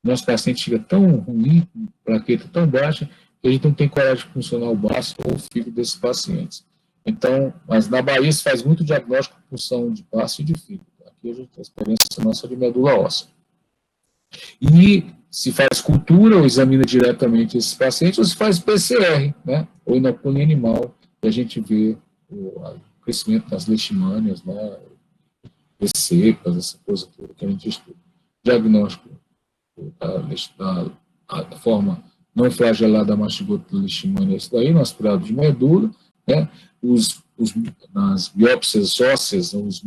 nosso paciente chega tão ruim, plaqueta tão baixa, que a gente não tem coragem de funcionar o baço ou o fígado desses pacientes. Então, mas na Bahia se faz muito diagnóstico de punção de baço e de fígado. Aqui a gente tem a experiência nossa de medula óssea. E se faz cultura ou examina diretamente esses pacientes, ou se faz PCR, né, ou inoculia animal, e a gente vê o crescimento das leishmanias, né, secas, essa coisa toda que a gente estuda. Diagnóstico da forma não flagelada da mastigota da leishmania, isso daí, no aspirado de medula, né, nas biópsias ósseas, os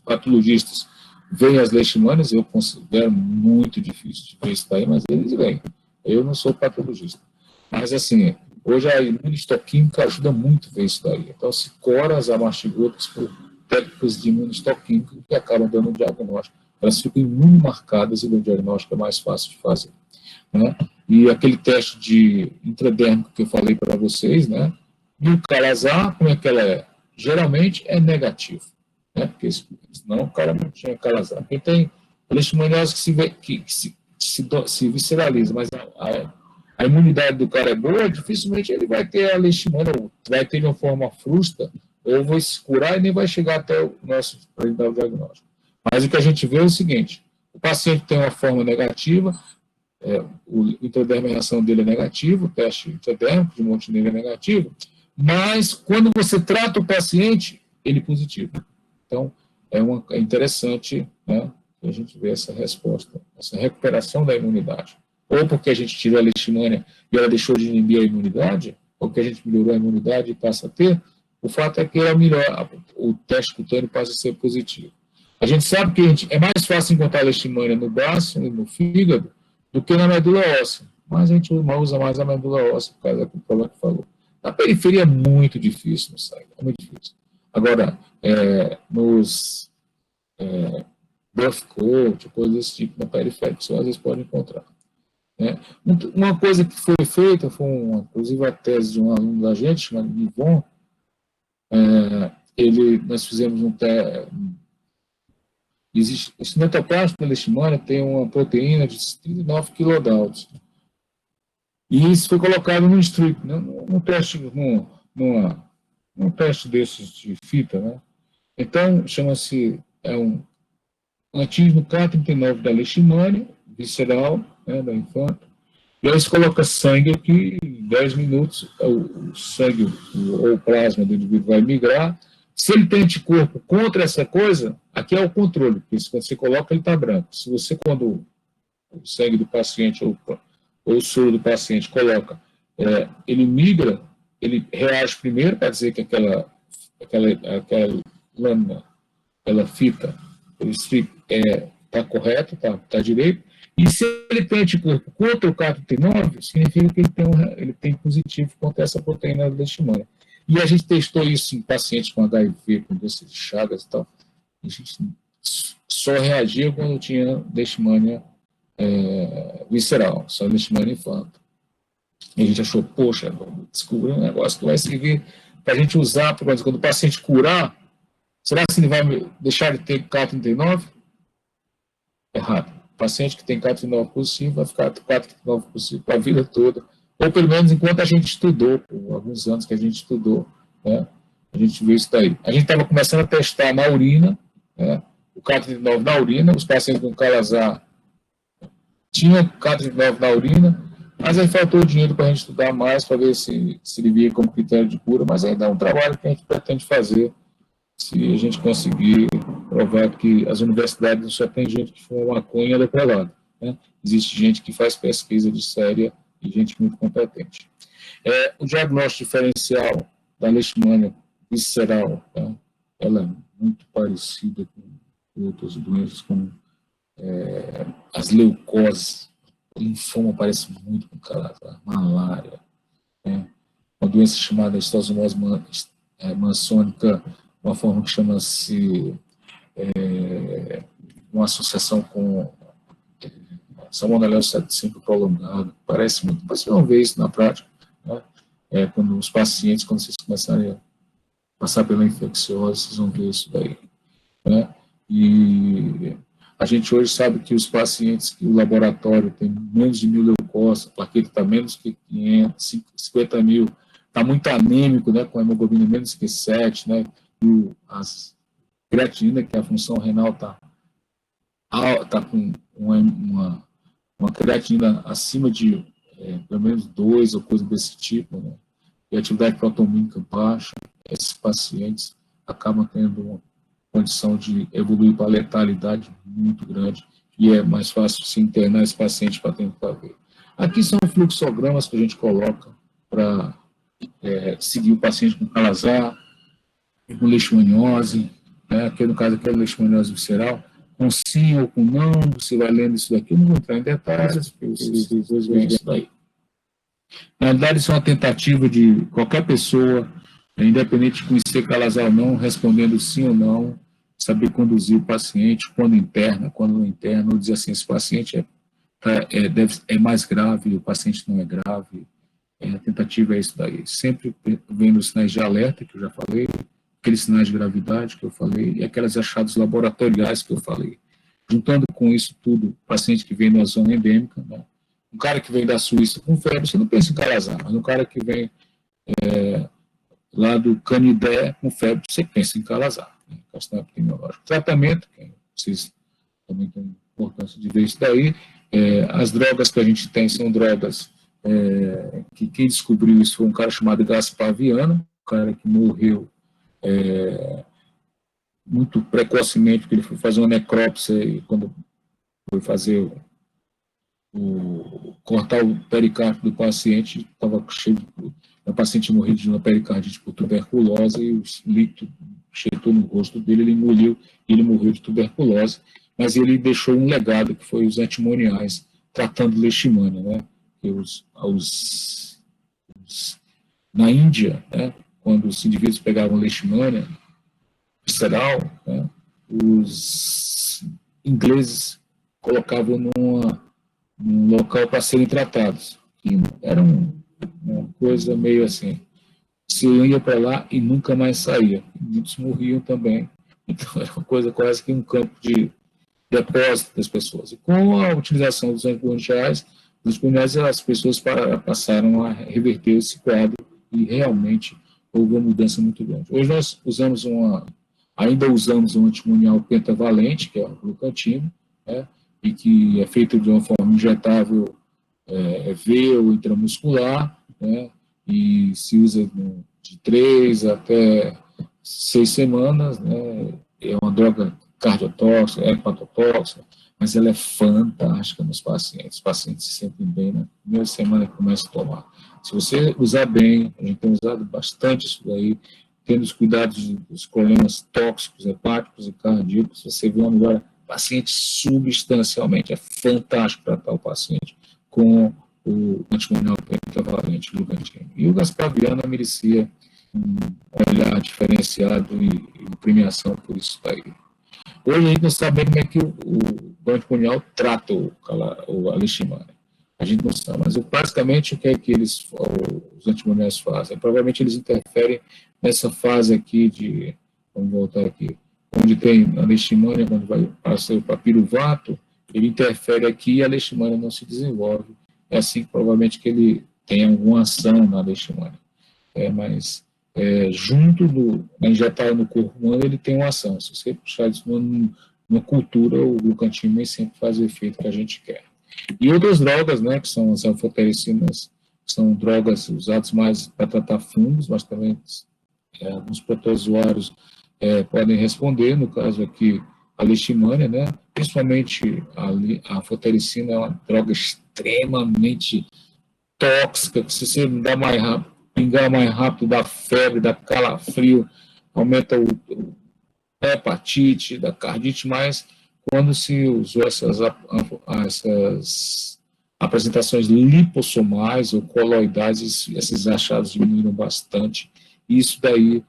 patologistas veem as leishmanias, eu considero muito difícil de ver isso daí, mas eles veem. Eu não sou patologista. Mas, assim, hoje a imunistoquímica ajuda muito a ver isso daí. Então, se cora as amastigotas por técnicas de imunistoquímica que acabam dando um diagnóstico. Elas ficam imunomarcadas e o diagnóstico é mais fácil de fazer, né? E aquele teste de intradérmico que eu falei para vocês, né? E o Calazar, como é que ela é? Geralmente é negativo, né? Porque senão o cara não tinha Calazar. Quem tem leishmaniose que se visceraliza, mas a imunidade do cara é boa, dificilmente ele vai ter a leishmania, ou vai ter de uma forma frustra, ou vai se curar e nem vai chegar até o nosso para ele dar o diagnóstico. Mas o que a gente vê é o seguinte: o paciente tem uma forma negativa, o intraderma, a reação dele é negativa, o teste intradérmico de Montenegro é negativo, mas quando você trata o paciente, ele é positivo. Então, é interessante, né, que a gente vê essa resposta, essa recuperação da imunidade. Ou porque a gente tirou a leishmania e ela deixou de inibir a imunidade, ou que a gente melhorou a imunidade e passa a ter, o fato é que o teste cutâneo passa a ser positivo. A gente sabe que é mais fácil encontrar leishmania no baço e no fígado do que na medula óssea, mas a gente usa mais a medula óssea por causa do problema que falou. Na periferia é muito difícil, não sai, é muito difícil. Agora, nos buff coat, coisas desse tipo, na periferia, você às vezes pode encontrar. Né? Uma coisa que foi feita, inclusive a tese de um aluno da gente, chamado Nivon, nós fizemos existe, o cinetoplasma da leishmania tem uma proteína de 39 kilodaltons. E isso foi colocado no strip, né? num teste desses de fita, né? Então, chama-se, um antígeno K39 da leishmania, visceral, né, da infanta, E aí você coloca sangue aqui, em 10 minutos, o sangue ou o plasma do indivíduo vai migrar. Se ele tem anticorpo contra essa coisa, aqui é o controle, porque quando você coloca, ele está branco. Se você, quando o sangue do paciente ou o soro do paciente coloca, ele migra, ele reage primeiro para dizer que aquela lâmina, aquela fita, está correto, está direito. E se ele tem anticorpo contra o K39, significa que ele tem positivo contra essa proteína da leishmania. E a gente testou isso em pacientes com HIV, com doença de Chagas e tal. A gente só reagia quando tinha leishmania visceral, só leishmania infantil. E a gente achou, poxa, descobrir um negócio que vai servir para a gente usar, quando o paciente curar, será que ele vai deixar de ter K39? Errado. O paciente que tem K39 positivo vai ficar com K39 positivo para a vida toda, ou pelo menos enquanto a gente estudou, por alguns anos que a gente estudou, né, a gente viu isso daí. A gente estava começando a testar na urina, né, o K39 na urina, os pacientes com Kala-Azar tinham K39 na urina, mas aí faltou dinheiro para a gente estudar mais, para ver se ele via como critério de cura, mas ainda é um trabalho que a gente pretende fazer, se a gente conseguir provar que as universidades não só tem gente que fuma maconha leprelada, né? Existe gente que faz pesquisa de séria e gente muito competente. O diagnóstico diferencial da leishmania visceral, tá? Ela é muito parecida com outras doenças, como as leucoses. O linfoma parece muito com Kala-Azar, malária, né? Uma doença chamada histosomose mansônica, uma forma que chama-se uma associação com salmonela septicemia prolongada, parece muito, mas vocês vão ver isso na prática, né? Quando os pacientes, quando vocês começarem a passar pela infecciose, vocês vão ver isso daí, né? E a gente hoje sabe que os pacientes que o laboratório tem menos de 1.000 leucócitos, a plaqueta está menos que 500, 50 mil, está muito anêmico, né, com a hemoglobina menos que 7, né, e as creatinina, que é a função renal, está com uma creatinina acima de pelo menos 2 ou coisa desse tipo, né, e a atividade protomínica baixa, esses pacientes acabam tendo uma condição de evoluir para letalidade muito grande, e é mais fácil se internar esse paciente para tentar ver. Aqui são fluxogramas que a gente coloca para seguir o paciente com Kala-Azar, com leishmaniose, né? Aqui no caso aqui é leishmaniose visceral, com sim ou com não, você vai lendo isso daqui, eu não vou entrar em detalhes, porque vocês depois veem isso daí. Na verdade, isso é uma tentativa de qualquer pessoa, independente de conhecer Kala-Azar ou não, respondendo sim ou não, saber conduzir o paciente, quando interna, quando não interna, ou dizer assim, esse paciente é mais grave, o paciente não é grave. A tentativa é isso daí. Sempre vendo os sinais de alerta, que eu já falei, aqueles sinais de gravidade que eu falei, e aquelas achados laboratoriais que eu falei. Juntando com isso tudo, paciente que vem da zona endêmica, né? Um cara que vem da Suíça com febre, você não pensa em Kala-Azar, mas um cara que vem lá do Canidé com febre, você pensa em Kala-Azar, né? Questão epidemiológica. Tratamento, que vocês também têm importância de ver isso daí. As drogas que a gente tem são drogas que quem descobriu isso foi um cara chamado Gaspar Viana, um cara que morreu muito precocemente, porque ele foi fazer uma necrópsia e quando foi fazer cortar o pericárdio do paciente, estava cheio o paciente morreu de uma pericardite por tuberculose e o líquido chegou no rosto dele, ele engoliu e ele morreu de tuberculose, mas ele deixou um legado que foi os antimoniais, tratando leishmania, né? Na Índia, né, quando os indivíduos pegavam leishmania visceral, né, os ingleses colocavam num local para serem tratados. E era uma coisa meio assim, você ia para lá e nunca mais saía. Muitos morriam também. Então era uma coisa quase que um campo de depósito das pessoas. E com a utilização dos anticorpos, as pessoas passaram a reverter esse quadro e realmente houve uma mudança muito grande. Hoje nós ainda usamos um antimonial pentavalente, que é o glucantino, né, e que é feito de uma forma injetável V ou intramuscular, né? E se usa de 3 até 6 semanas, né? É uma droga cardiotóxica, hepatotóxica, mas ela é fantástica nos pacientes. Os pacientes se sentem bem na primeira semana que começa a tomar. Se você usar bem, a gente tem usado bastante isso daí, tendo os cuidados dos problemas tóxicos, hepáticos e cardíacos, você vê uma melhora paciente substancialmente. É fantástico tratar o paciente com o antimonial pentavalente glucantina. E o Gaspar Viana merecia um olhar diferenciado e premiação por isso daí. Hoje a gente não sabe como é que o antimonial trata a leishmania. A gente não sabe, mas basicamente o que é que os antimoniais fazem? Provavelmente eles interferem nessa fase aqui vamos voltar aqui, onde tem a leishmania, quando vai passar o papiruvato, ele interfere aqui e a leishmania não se desenvolve. É assim que provavelmente que ele tem alguma ação na leishmania. Mas junto injetado no corpo humano, ele tem uma ação. Se você puxar isso numa cultura, o glucantina nem sempre faz o efeito que a gente quer. E outras drogas, né, que são as anfotericinas, que são drogas usadas mais para tratar fungos, mas também alguns protozoários podem responder, no caso aqui, a leishmania, né, principalmente a anfotericina é uma droga extremamente tóxica, que se você dá mais rápido, pingar mais rápido, dá febre, dá calafrio, aumenta a hepatite, da cardite, mas quando se usou essas apresentações lipossomais ou coloidais, esses achados diminuíram bastante, e isso daí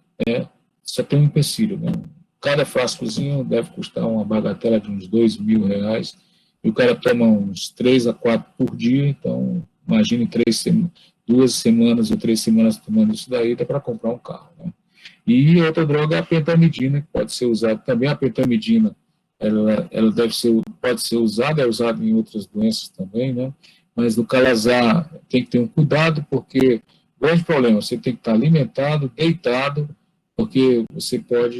só tem um empecilho, né? Cada frascozinho deve custar uma bagatela de uns R$2.000, e o cara toma uns 3 a 4 por dia, então imagine 2 semanas ou 3 semanas tomando isso daí, dá para comprar um carro, né? E outra droga é a pentamidina, que pode ser usada também. A pentamidina, ela pode ser usada, é usada em outras doenças também, né? Mas no calazar tem que ter um cuidado, porque grande problema, você tem que estar alimentado, deitado, porque você pode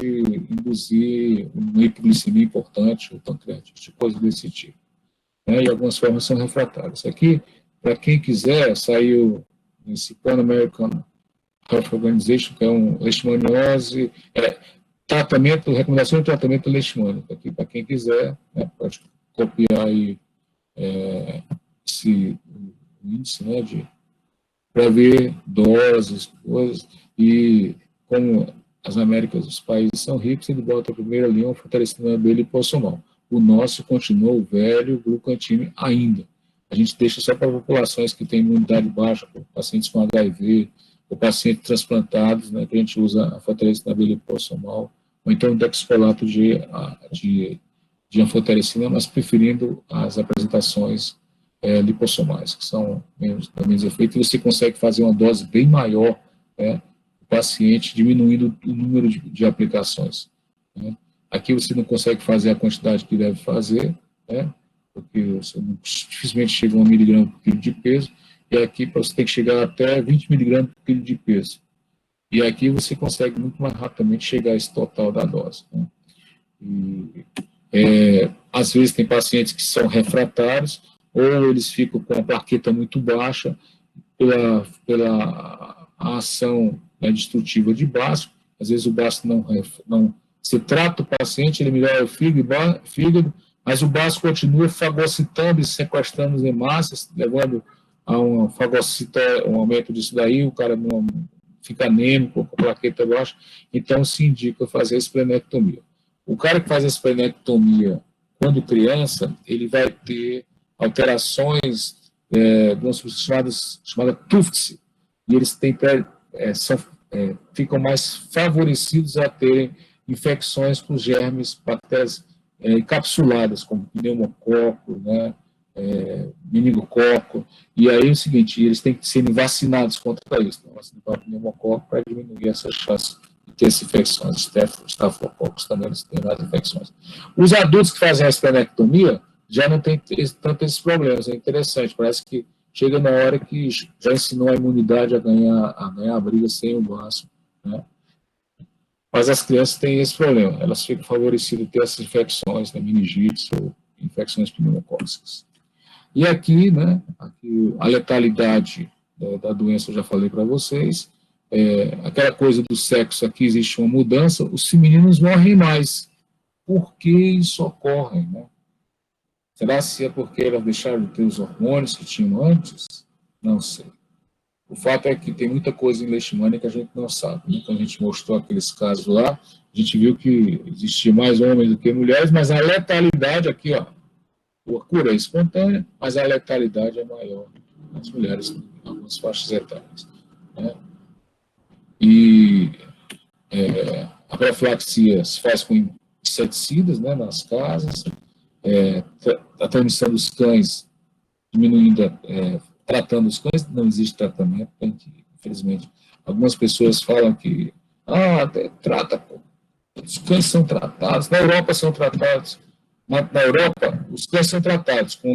induzir uma hipoglicemia importante, ou pancreatite, coisa desse tipo, né? E algumas formas são refratárias. Aqui, para quem quiser, saiu esse Pan American Health Organization, que é um leishmaniose, recomendação de tratamento leishmânico, aqui para quem quiser, né, pode copiar aí esse índice, né, para ver doses, coisas, e como as Américas, os países são ricos, ele bota a primeira linha fortalecendo a abelha lipossomal. O nosso continua o velho glucantine ainda. A gente deixa só para populações que têm imunidade baixa, pacientes com HIV, ou pacientes transplantados, né, que a gente usa a fortalecida abelha lipossomal, ou então o dexcolato de anfotericina, mas preferindo as apresentações lipossomais, que são menos efeitos, e você consegue fazer uma dose bem maior, né, o paciente, diminuindo o número de aplicações, né. Aqui você não consegue fazer a quantidade que deve fazer, né, porque você dificilmente chega a 1 miligrama por quilo de peso, e aqui você tem que chegar até 20 miligramas por quilo de peso. E aqui você consegue muito mais rapidamente chegar a esse total da dose, né. Às vezes tem pacientes que são refratários, ou eles ficam com a plaqueta muito baixa pela ação, né, destrutiva de baço. Às vezes o baço não se trata o paciente, ele melhora o fígado, mas o baço continua fagocitando e sequestrando as hemácias, levando a um aumento disso daí, o cara não fica anêmico, com a plaqueta baixa, então se indica fazer a esplenectomia. O cara que faz a esplenectomia quando criança, ele vai ter alterações chamada TUFTS, e eles ficam mais favorecidos a terem infecções com germes, bactérias encapsuladas, como pneumococo, né, meningococo, e aí é o seguinte, eles têm que ser vacinados contra isso, né, vacinados contra pneumococo para diminuir essas chances de ter essas infecções. Staphylococcus também eles têm mais infecções. Os adultos que fazem a esplenectomia já não tem tanto esses problemas, é interessante, parece que chega na hora que já ensinou a imunidade a ganhar a briga sem o baço, né? Mas as crianças têm esse problema, elas ficam favorecidas a ter essas infecções, né, meningites ou infecções pneumocócicas. E aqui, né, aqui a letalidade da doença, eu já falei para vocês, aquela coisa do sexo, aqui existe uma mudança, os femininos morrem mais. Por que isso ocorre, né? Será se é porque elas deixaram de ter os hormônios que tinham antes? Não sei. O fato é que tem muita coisa em leishmania que a gente não sabe. Né? Quando a gente mostrou aqueles casos lá, a gente viu que existia mais homens do que mulheres, mas a letalidade aqui, ó, a cura é espontânea, mas a letalidade é maior nas mulheres, em algumas faixas etárias. Né? E a profilaxia se faz com inseticidas, né, nas casas, a transmissão dos cães diminuindo, tratando os cães, não existe tratamento, infelizmente. Algumas pessoas falam que, trata, pô, os cães são tratados, na Europa são tratados, na Europa, os cães são tratados com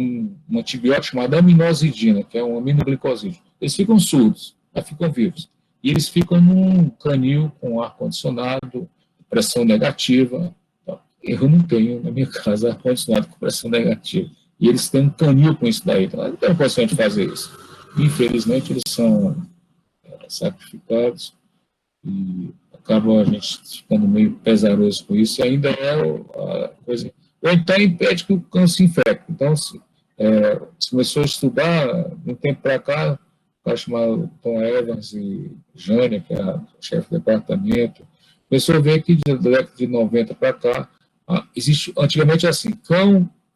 um antibiótico chamado aminosidina, que é um aminoglicosídeo. Eles ficam surdos, mas ficam vivos. E eles ficam num canil com ar-condicionado, pressão negativa. Eu não tenho na minha casa ar-condicionado com pressão negativa. E eles têm um canil com isso daí. Então, não tem condição de fazer isso. Infelizmente, eles são sacrificados e acaba a gente ficando meio pesaroso com isso, e ainda é a coisa. Ou então impede que o cão se infecte. Então, se começou a estudar, de um tempo para cá, um cara chamado Tom Evans e Jânia, que é a chefe do departamento, começou a ver que da década de 90 para cá, existe, antigamente assim,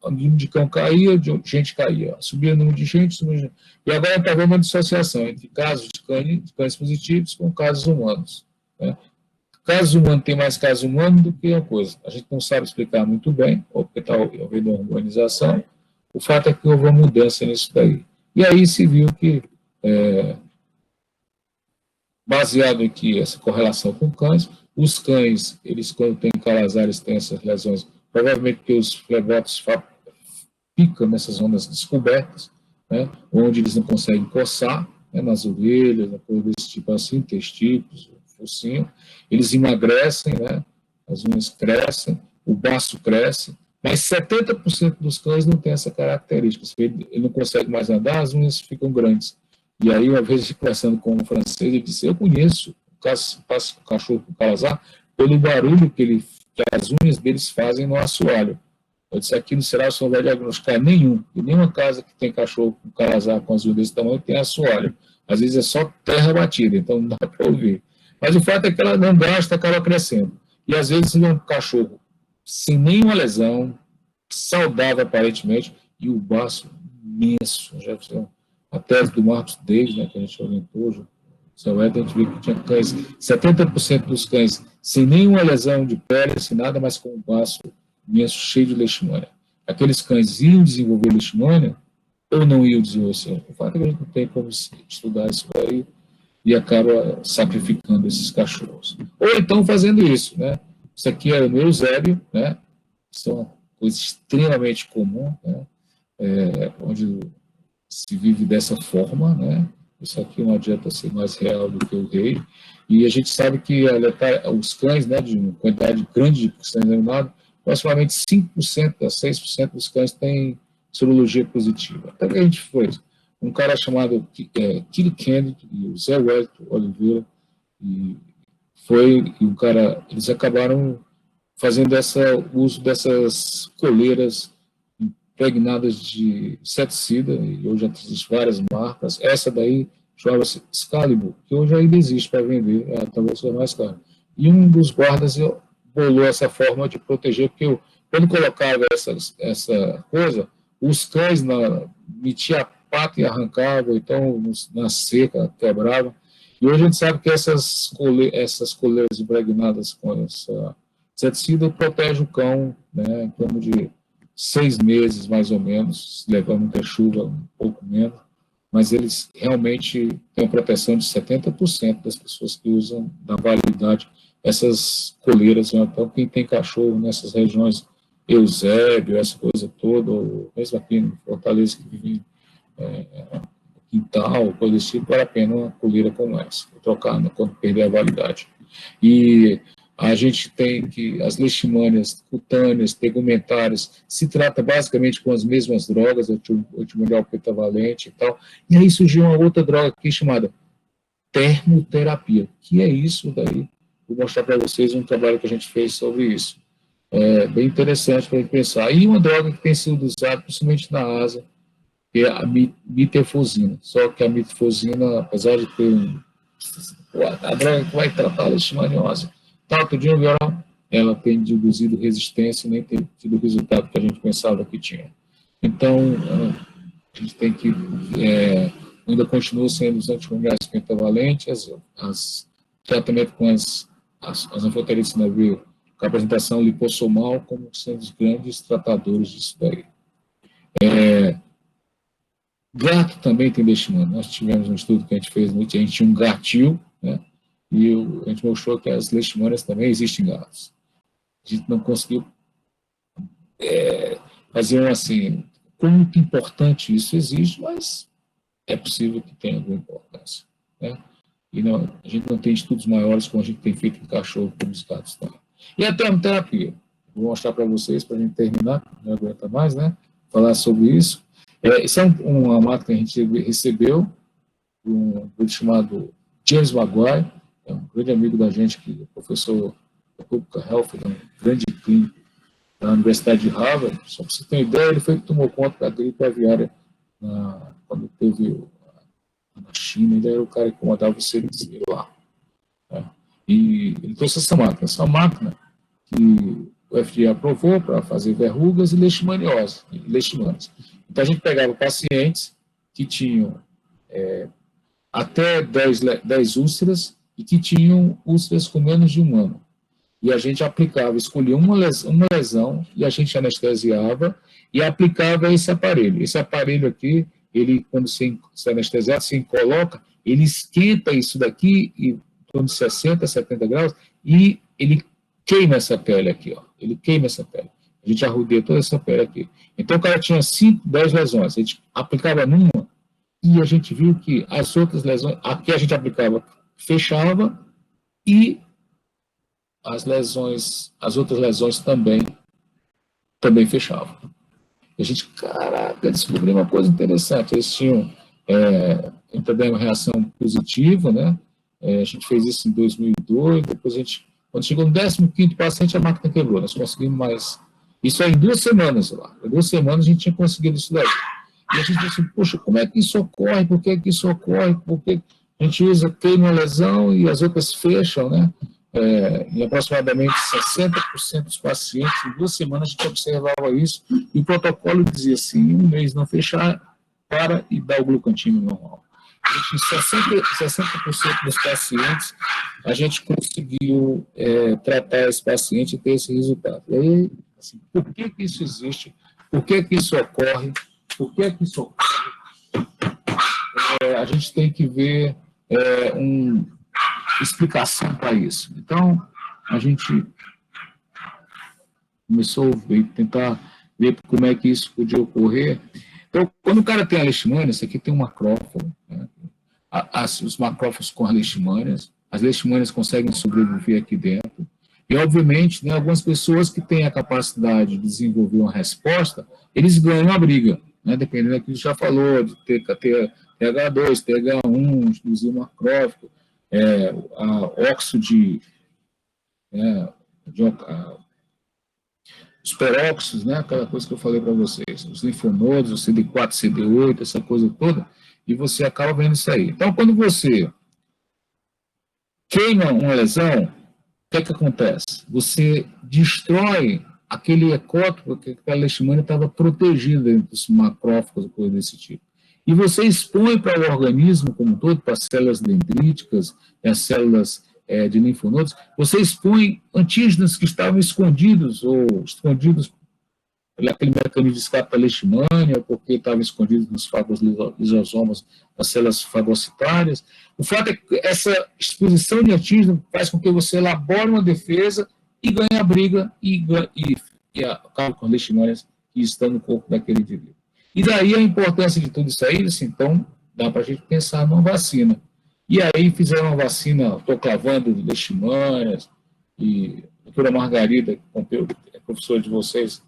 o número de cão caía, de gente caía, subia o número de gente, subia o número de gente. E agora está havendo uma dissociação entre casos de cães positivos com casos humanos. Né? Casos humanos tem mais casos humanos do que a coisa. A gente não sabe explicar muito bem, ou porque está havendo uma organização. O fato é que houve uma mudança nisso daí. E aí se viu que, baseado em que essa correlação com cães, os cães, eles quando têm calazar, eles têm essas lesões, provavelmente porque os flebotos ficam nessas zonas descobertas, né, onde eles não conseguem coçar, né, nas orelhas, coisa desse tipo assim, testículos, focinho, eles emagrecem, né, as unhas crescem, o baço cresce, mas 70% dos cães não tem essa característica. Ele não consegue mais andar, as unhas ficam grandes. E aí, uma vez conversando com um francês, ele disse, eu conheço o cachorro com calazar pelo barulho que as unhas deles fazem no assoalho. Eu disse, aqui no Ceará você não vai diagnosticar nenhum. E nenhuma casa que tem cachorro com calazar com as unhas desse tamanho tem assoalho. Às vezes é só terra batida, então não dá para ouvir. Mas o fato é que ela não gasta, acaba crescendo. E às vezes é um cachorro sem nenhuma lesão, saudável aparentemente, e o baço imenso. Já a tese do Marcos Davis, né, que a gente orientou, o seu Ed, a gente viu que tinha cães, 70% dos cães sem nenhuma lesão de pele, sem nada, mas com o baço imenso, cheio de leishmania. Aqueles cães iam desenvolver leishmania ou não iam desenvolver? O fato é que a gente não tem como estudar isso aí e acaba sacrificando esses cachorros. Ou então fazendo isso, né? Isso aqui é o meu Eusébio, né? Isso é uma coisa extremamente comum, né? Onde se vive dessa forma, né? Isso aqui não adianta ser mais real do que o rei. E a gente sabe que os cães, né, de uma quantidade grande de cães examinados, aproximadamente 5% a 6% dos cães têm sorologia positiva. Até que a gente fez um cara chamado Kili Kennedy e o Zé Wellington Oliveira, e um cara, eles acabaram fazendo uso dessas coleiras impregnadas de inseticida, e hoje já existem várias marcas. Essa daí chamava-se Excalibur, que hoje ainda existe para vender, talvez seja mais caro. E um dos guardas bolou essa forma de proteger, porque quando colocava essa coisa, os cães metiam a pata e arrancavam, então na seca quebravam. E hoje a gente sabe que essas coleiras impregnadas com essa inseticida protegem o cão, né, em torno de 6 meses, mais ou menos, levando muita chuva, um pouco menos, mas eles realmente têm uma proteção de 70% das pessoas que usam da validade essas coleiras. Então, quem tem cachorro nessas regiões, Eusébio, essa coisa toda, ou mesmo aqui em Fortaleza, que vive quintal, coisa desse tipo, vale a pena uma coleira como essa, trocar quando perder a validade. E A gente tem que as leishmanias cutâneas, tegumentárias, se trata basicamente com as mesmas drogas, o antimonial pentavalente e tal. E aí surgiu uma outra droga aqui chamada termoterapia. Que é isso daí? Vou mostrar para vocês um trabalho que a gente fez sobre isso. É bem interessante para a gente pensar. E uma droga que tem sido usada principalmente na Ásia, que é a mitefosina. Só que a mitefosina, apesar de ter a droga que vai tratar a leishmaniose, tanto de um viral, ela tem induzido resistência e nem tem tido o resultado que a gente pensava que tinha. Então, a gente tem que, ainda continua sendo os antimoniais pentavalentes, tratamento com as anfoterides navio, com a apresentação lipossomal como sendo os grandes tratadores disso daí. Gato também tem leishmania. Nós tivemos um estudo que a gente fez, a gente tinha um gatil, né? E a gente mostrou que as leishmanias também existem em gatos. A gente não conseguiu fazer assim, quanto importante isso existe, mas é possível que tenha alguma importância, né? E não, a gente não tem estudos maiores como a gente tem feito em cachorro, como os gatos também. E a termoterapia, vou mostrar para vocês, para a gente terminar, não aguenta mais, né? Falar sobre isso. Isso é uma máquina que a gente recebeu, um grupo chamado James Maguire, é um grande amigo da gente, que é professor da Public Health, um grande clínico da Universidade de Harvard. Só para você ter uma ideia, ele foi que tomou conta da gripe aviária quando teve na China. Ele era o cara que comandava o CDC lá, né? E ele trouxe essa máquina que o FDA aprovou para fazer verrugas e leishmanioses. Então, a gente pegava pacientes que tinham até 10 úlceras e que tinham úlceras com menos de um ano. E a gente aplicava, escolhia uma lesão e a gente anestesiava e aplicava esse aparelho. Esse aparelho aqui, ele, quando se anestesiado, se coloca, ele esquenta isso daqui em torno de 60, 70 graus e ele queima essa pele aqui, ó. Ele queima essa pele. A gente arrudeia toda essa pele aqui. Então, o cara tinha 5, 10 lesões. A gente aplicava numa e a gente viu que as outras lesões, aqui a gente aplicava, fechava e as outras lesões também fechavam. E a gente, caraca, descobriu uma coisa interessante. Eles tinham uma reação positiva, né? A gente fez isso em 2002, depois quando chegou no 15º paciente, a máquina quebrou. Nós conseguimos mais. Isso aí em 2 semanas, lá. Em 2 semanas a gente tinha conseguido isso daí. E a gente disse assim, poxa, como é que isso ocorre? Por que isso ocorre? Porque a gente queima uma lesão e as outras fecham, né? Em aproximadamente 60% dos pacientes, em 2 semanas a gente observava isso, e o protocolo dizia assim, em 1 mês não fechar, para e dá o glucantímio normal. Em 60% dos pacientes, a gente conseguiu tratar esse paciente e ter esse resultado. E aí, assim, por que isso existe? Por que isso ocorre? Por que isso ocorre? A gente tem que ver uma explicação para isso. Então, a gente começou a tentar ver como é que isso podia ocorrer. Então, quando o cara tem a leishmania, isso aqui tem um macrófago, né? Os macrófagos com as leishmanias conseguem sobreviver aqui dentro. E, obviamente, né, algumas pessoas que têm a capacidade de desenvolver uma resposta, eles ganham a briga, né, dependendo daquilo que já falou, de ter TH2, TH1, induzir macrófago, óxido os peróxidos, né, aquela coisa que eu falei para vocês, os linfonodos, o CD4, CD8, essa coisa toda, e você acaba vendo isso aí. Então, quando você queima uma lesão, o que acontece? Você destrói aquele ecótopo que a leishmania estava protegida dentro dos macrófagos, coisa desse tipo. E você expõe para o organismo como um todo, para as células dendríticas, as células de linfonodos, você expõe antígenos que estavam escondidos aquele mecanismo de escape da leishmania, porque estavam escondidos nos fagos lisosomas, nas células fagocitárias. O fato é que essa exposição de antígeno faz com que você elabore uma defesa e ganhe a briga e acabe com as leishmanias que estão no corpo daquele indivíduo. E daí a importância de tudo isso aí, assim, então, dá para a gente pensar numa vacina. E aí fizeram uma vacina, estou clavando leishmanias, e a doutora Margarida, que é professora de vocês,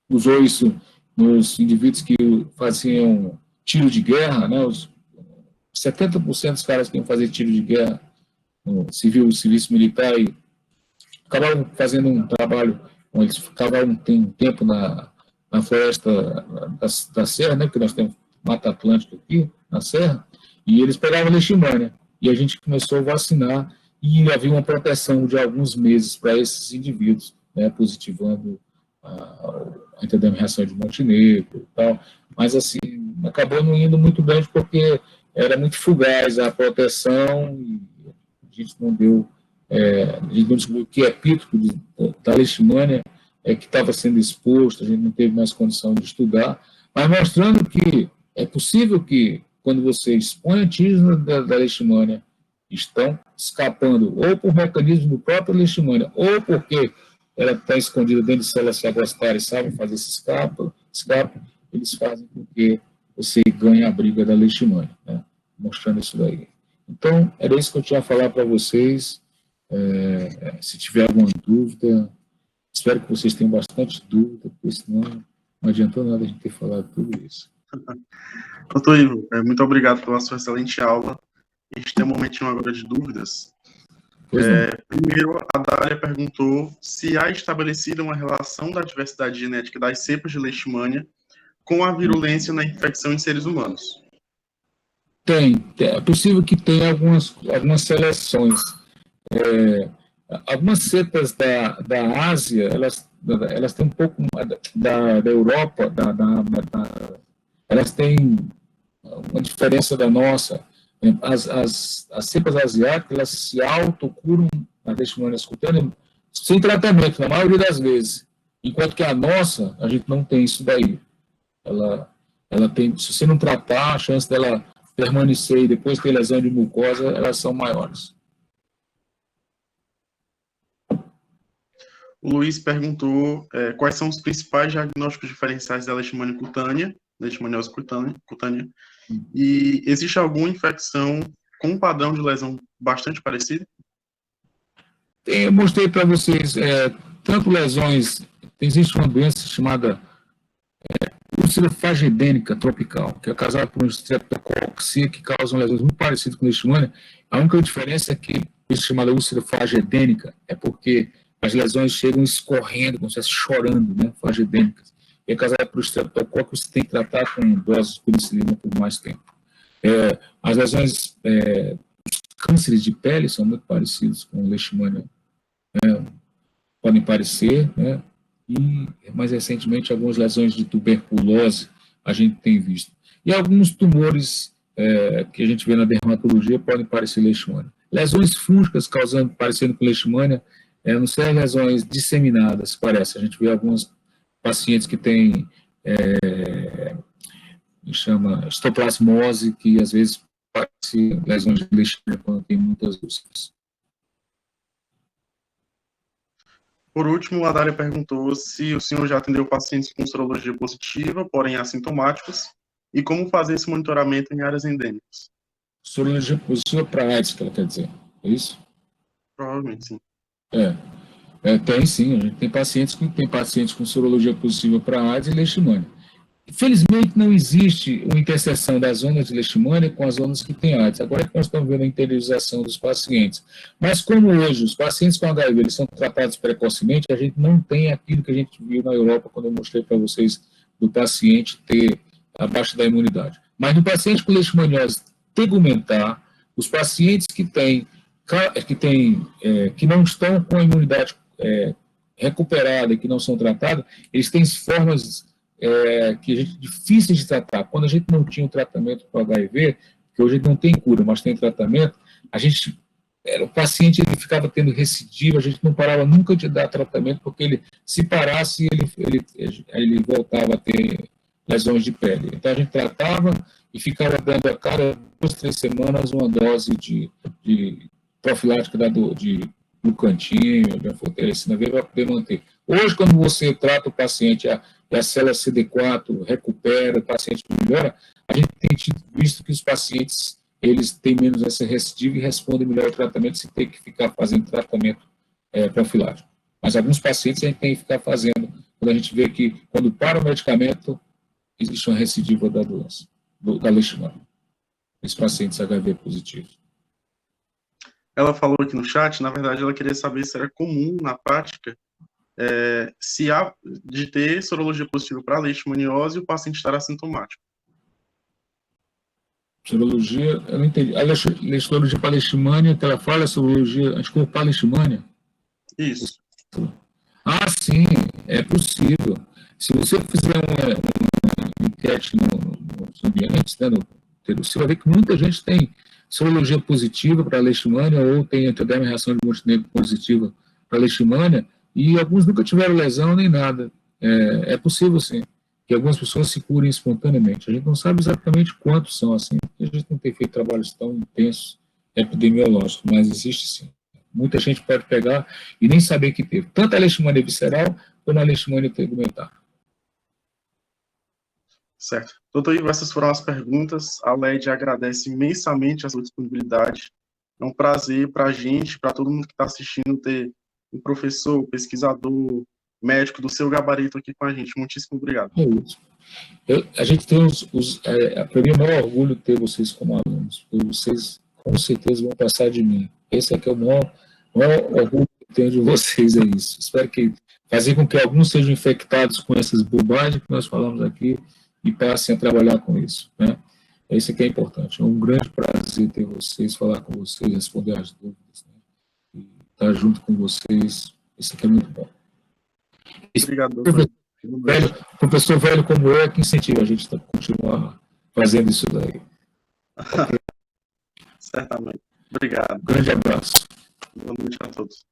usou isso nos indivíduos que faziam tiro de guerra, né? Os 70% dos caras que iam fazer tiro de guerra no serviço militar e acabavam fazendo um trabalho onde eles ficavam um tempo na floresta da Serra, né? Porque nós temos Mata Atlântica aqui, na Serra, e eles pegavam leishmania. E a gente começou a vacinar e havia uma proteção de alguns meses para esses indivíduos, né? Positivando a reação de Montenegro e tal. Mas, assim, acabou não indo muito bem porque era muito fugaz a proteção e a gente não deu, a gente não descobriu que epítopo da leishmania que estava sendo exposto, a gente não teve mais condição de estudar, mas mostrando que é possível que, quando você expõe antígenos da leishmania, estão escapando ou por mecanismo do próprio leishmania, ou porque ela está escondida dentro de células fagocitárias e sabem fazer esse escape, eles fazem com que você ganhe a briga da leishmania, né? Mostrando isso daí. Então, era isso que eu tinha a falar para vocês. Se tiver alguma dúvida, espero que vocês tenham bastante dúvida, porque senão não adiantou nada a gente ter falado tudo isso. Doutor Ivo, muito obrigado pela sua excelente aula. A gente tem um momentinho agora de dúvidas. Primeiro, a Dália perguntou se há estabelecida uma relação da diversidade genética das cepas de leishmania com a virulência na infecção em seres humanos. É possível que tenha algumas seleções. Algumas cepas da Ásia, elas têm um pouco da Europa, elas têm uma diferença da nossa. As cepas asiáticas, elas se autocuram na leishmania cutânea sem tratamento, na maioria das vezes. Enquanto que a nossa, a gente não tem isso daí. Ela tem, se você não tratar, a chance dela permanecer e depois ter lesão de mucosa, elas são maiores. O Luiz perguntou quais são os principais diagnósticos diferenciais da leishmania cutânea, leishmaniose cutânea, e existe alguma infecção com um padrão de lesão bastante parecido? Eu mostrei para vocês tanto lesões, existe uma doença chamada úlcera fagedênica tropical, que é causada por um streptococcus que causam lesões muito parecidas com leishmania. A única diferença é que isso chamada úlcera fagedênica é porque as lesões chegam escorrendo, como se estivesse chorando, né, fagedênicas. E é causada por streptococcus, você tem que tratar com doses de penicilina por mais tempo. As lesões, os cânceres de pele são muito parecidos com leishmania, né, podem parecer, né, e mais recentemente algumas lesões de tuberculose a gente tem visto. E alguns tumores que a gente vê na dermatologia podem parecer leishmania. Lesões fúngicas parecendo com leishmania, não são lesões disseminadas, parece. A gente vê alguns pacientes que têm chama histoplasmose, que às vezes parece lesões de leishmania quando tem muitas úlceras. Por último, a Dália perguntou se o senhor já atendeu pacientes com sorologia positiva, porém assintomáticos, e como fazer esse monitoramento em áreas endêmicas. Sorologia positiva para AIDS, que ela quer dizer, é isso? Provavelmente, sim. Tem sim, a gente tem pacientes com sorologia positiva para AIDS e leishmania. Infelizmente, não existe uma interseção das zonas de leishmania com as zonas que têm AIDS. Agora é que nós estamos vendo a interiorização dos pacientes. Mas como hoje os pacientes com HIV eles são tratados precocemente, a gente não tem aquilo que a gente viu na Europa, quando eu mostrei para vocês do paciente ter a baixa da imunidade. Mas no paciente com leishmaniose tegumentar, os pacientes que não estão com a imunidade recuperada e que não são tratados, eles têm formas que a gente difíceis de tratar. Quando a gente não tinha um tratamento para o HIV, que hoje não tem cura, mas tem tratamento, o paciente ele ficava tendo recidiva, a gente não parava nunca de dar tratamento, porque ele, se parasse, ele voltava a ter lesões de pele. Então a gente tratava e ficava dando a cada 2-3 semanas uma dose de profilática de glucantina, de anfotericina V para poder manter. Hoje, quando você trata o paciente, a célula CD4 recupera, o paciente melhora, a gente tem visto que os pacientes eles têm menos essa recidiva e respondem melhor ao tratamento sem ter que ficar fazendo tratamento profilático. Mas alguns pacientes a gente tem que ficar fazendo, quando a gente vê que, quando para o medicamento, existe uma recidiva da doença, da leishmania. Esses pacientes HIV positivos. Ela falou aqui no chat, na verdade, ela queria saber se era comum na prática se há de ter sorologia positiva para leishmaniose e o paciente estar assintomático. Sorologia, eu não entendi. A sorologia para leishmania, que ela fala, sorologia anticorpo para leishmania? Isso. Ah, sim, é possível. Se você fizer uma enquete nos ambientes, né, você vai ver que muita gente tem sorologia positiva para leishmania ou tem ectoderma reação de Montenegro positiva para leishmania e alguns nunca tiveram lesão nem nada. É possível, sim, que algumas pessoas se curem espontaneamente. A gente não sabe exatamente quantos são assim, porque a gente não tem feito trabalhos tão intensos epidemiológicos, mas existe sim. Muita gente pode pegar e nem saber que teve tanto a leishmania visceral como a leishmania tegumentar. Certo. Doutor Ivo, essas foram as perguntas. A LED agradece imensamente a sua disponibilidade. É um prazer para a gente, para todo mundo que está assistindo, ter um professor, pesquisador, médico do seu gabarito aqui com a gente. Muitíssimo obrigado. A gente tem para mim, é o maior orgulho ter vocês como alunos. Vocês, com certeza, vão passar de mim. Esse é que é o maior orgulho que eu tenho de vocês, é isso. Espero que fazer com que alguns sejam infectados com essas bobagens que nós falamos aqui e passem a trabalhar com isso, né? Isso que é importante. É um grande prazer ter vocês, falar com vocês, responder as dúvidas, né? E estar junto com vocês. Isso aqui é muito bom. Obrigado, doutor. Professor velho como eu é que incentiva a gente a continuar fazendo isso daí. Certamente. Obrigado. Grande abraço. Boa noite a todos.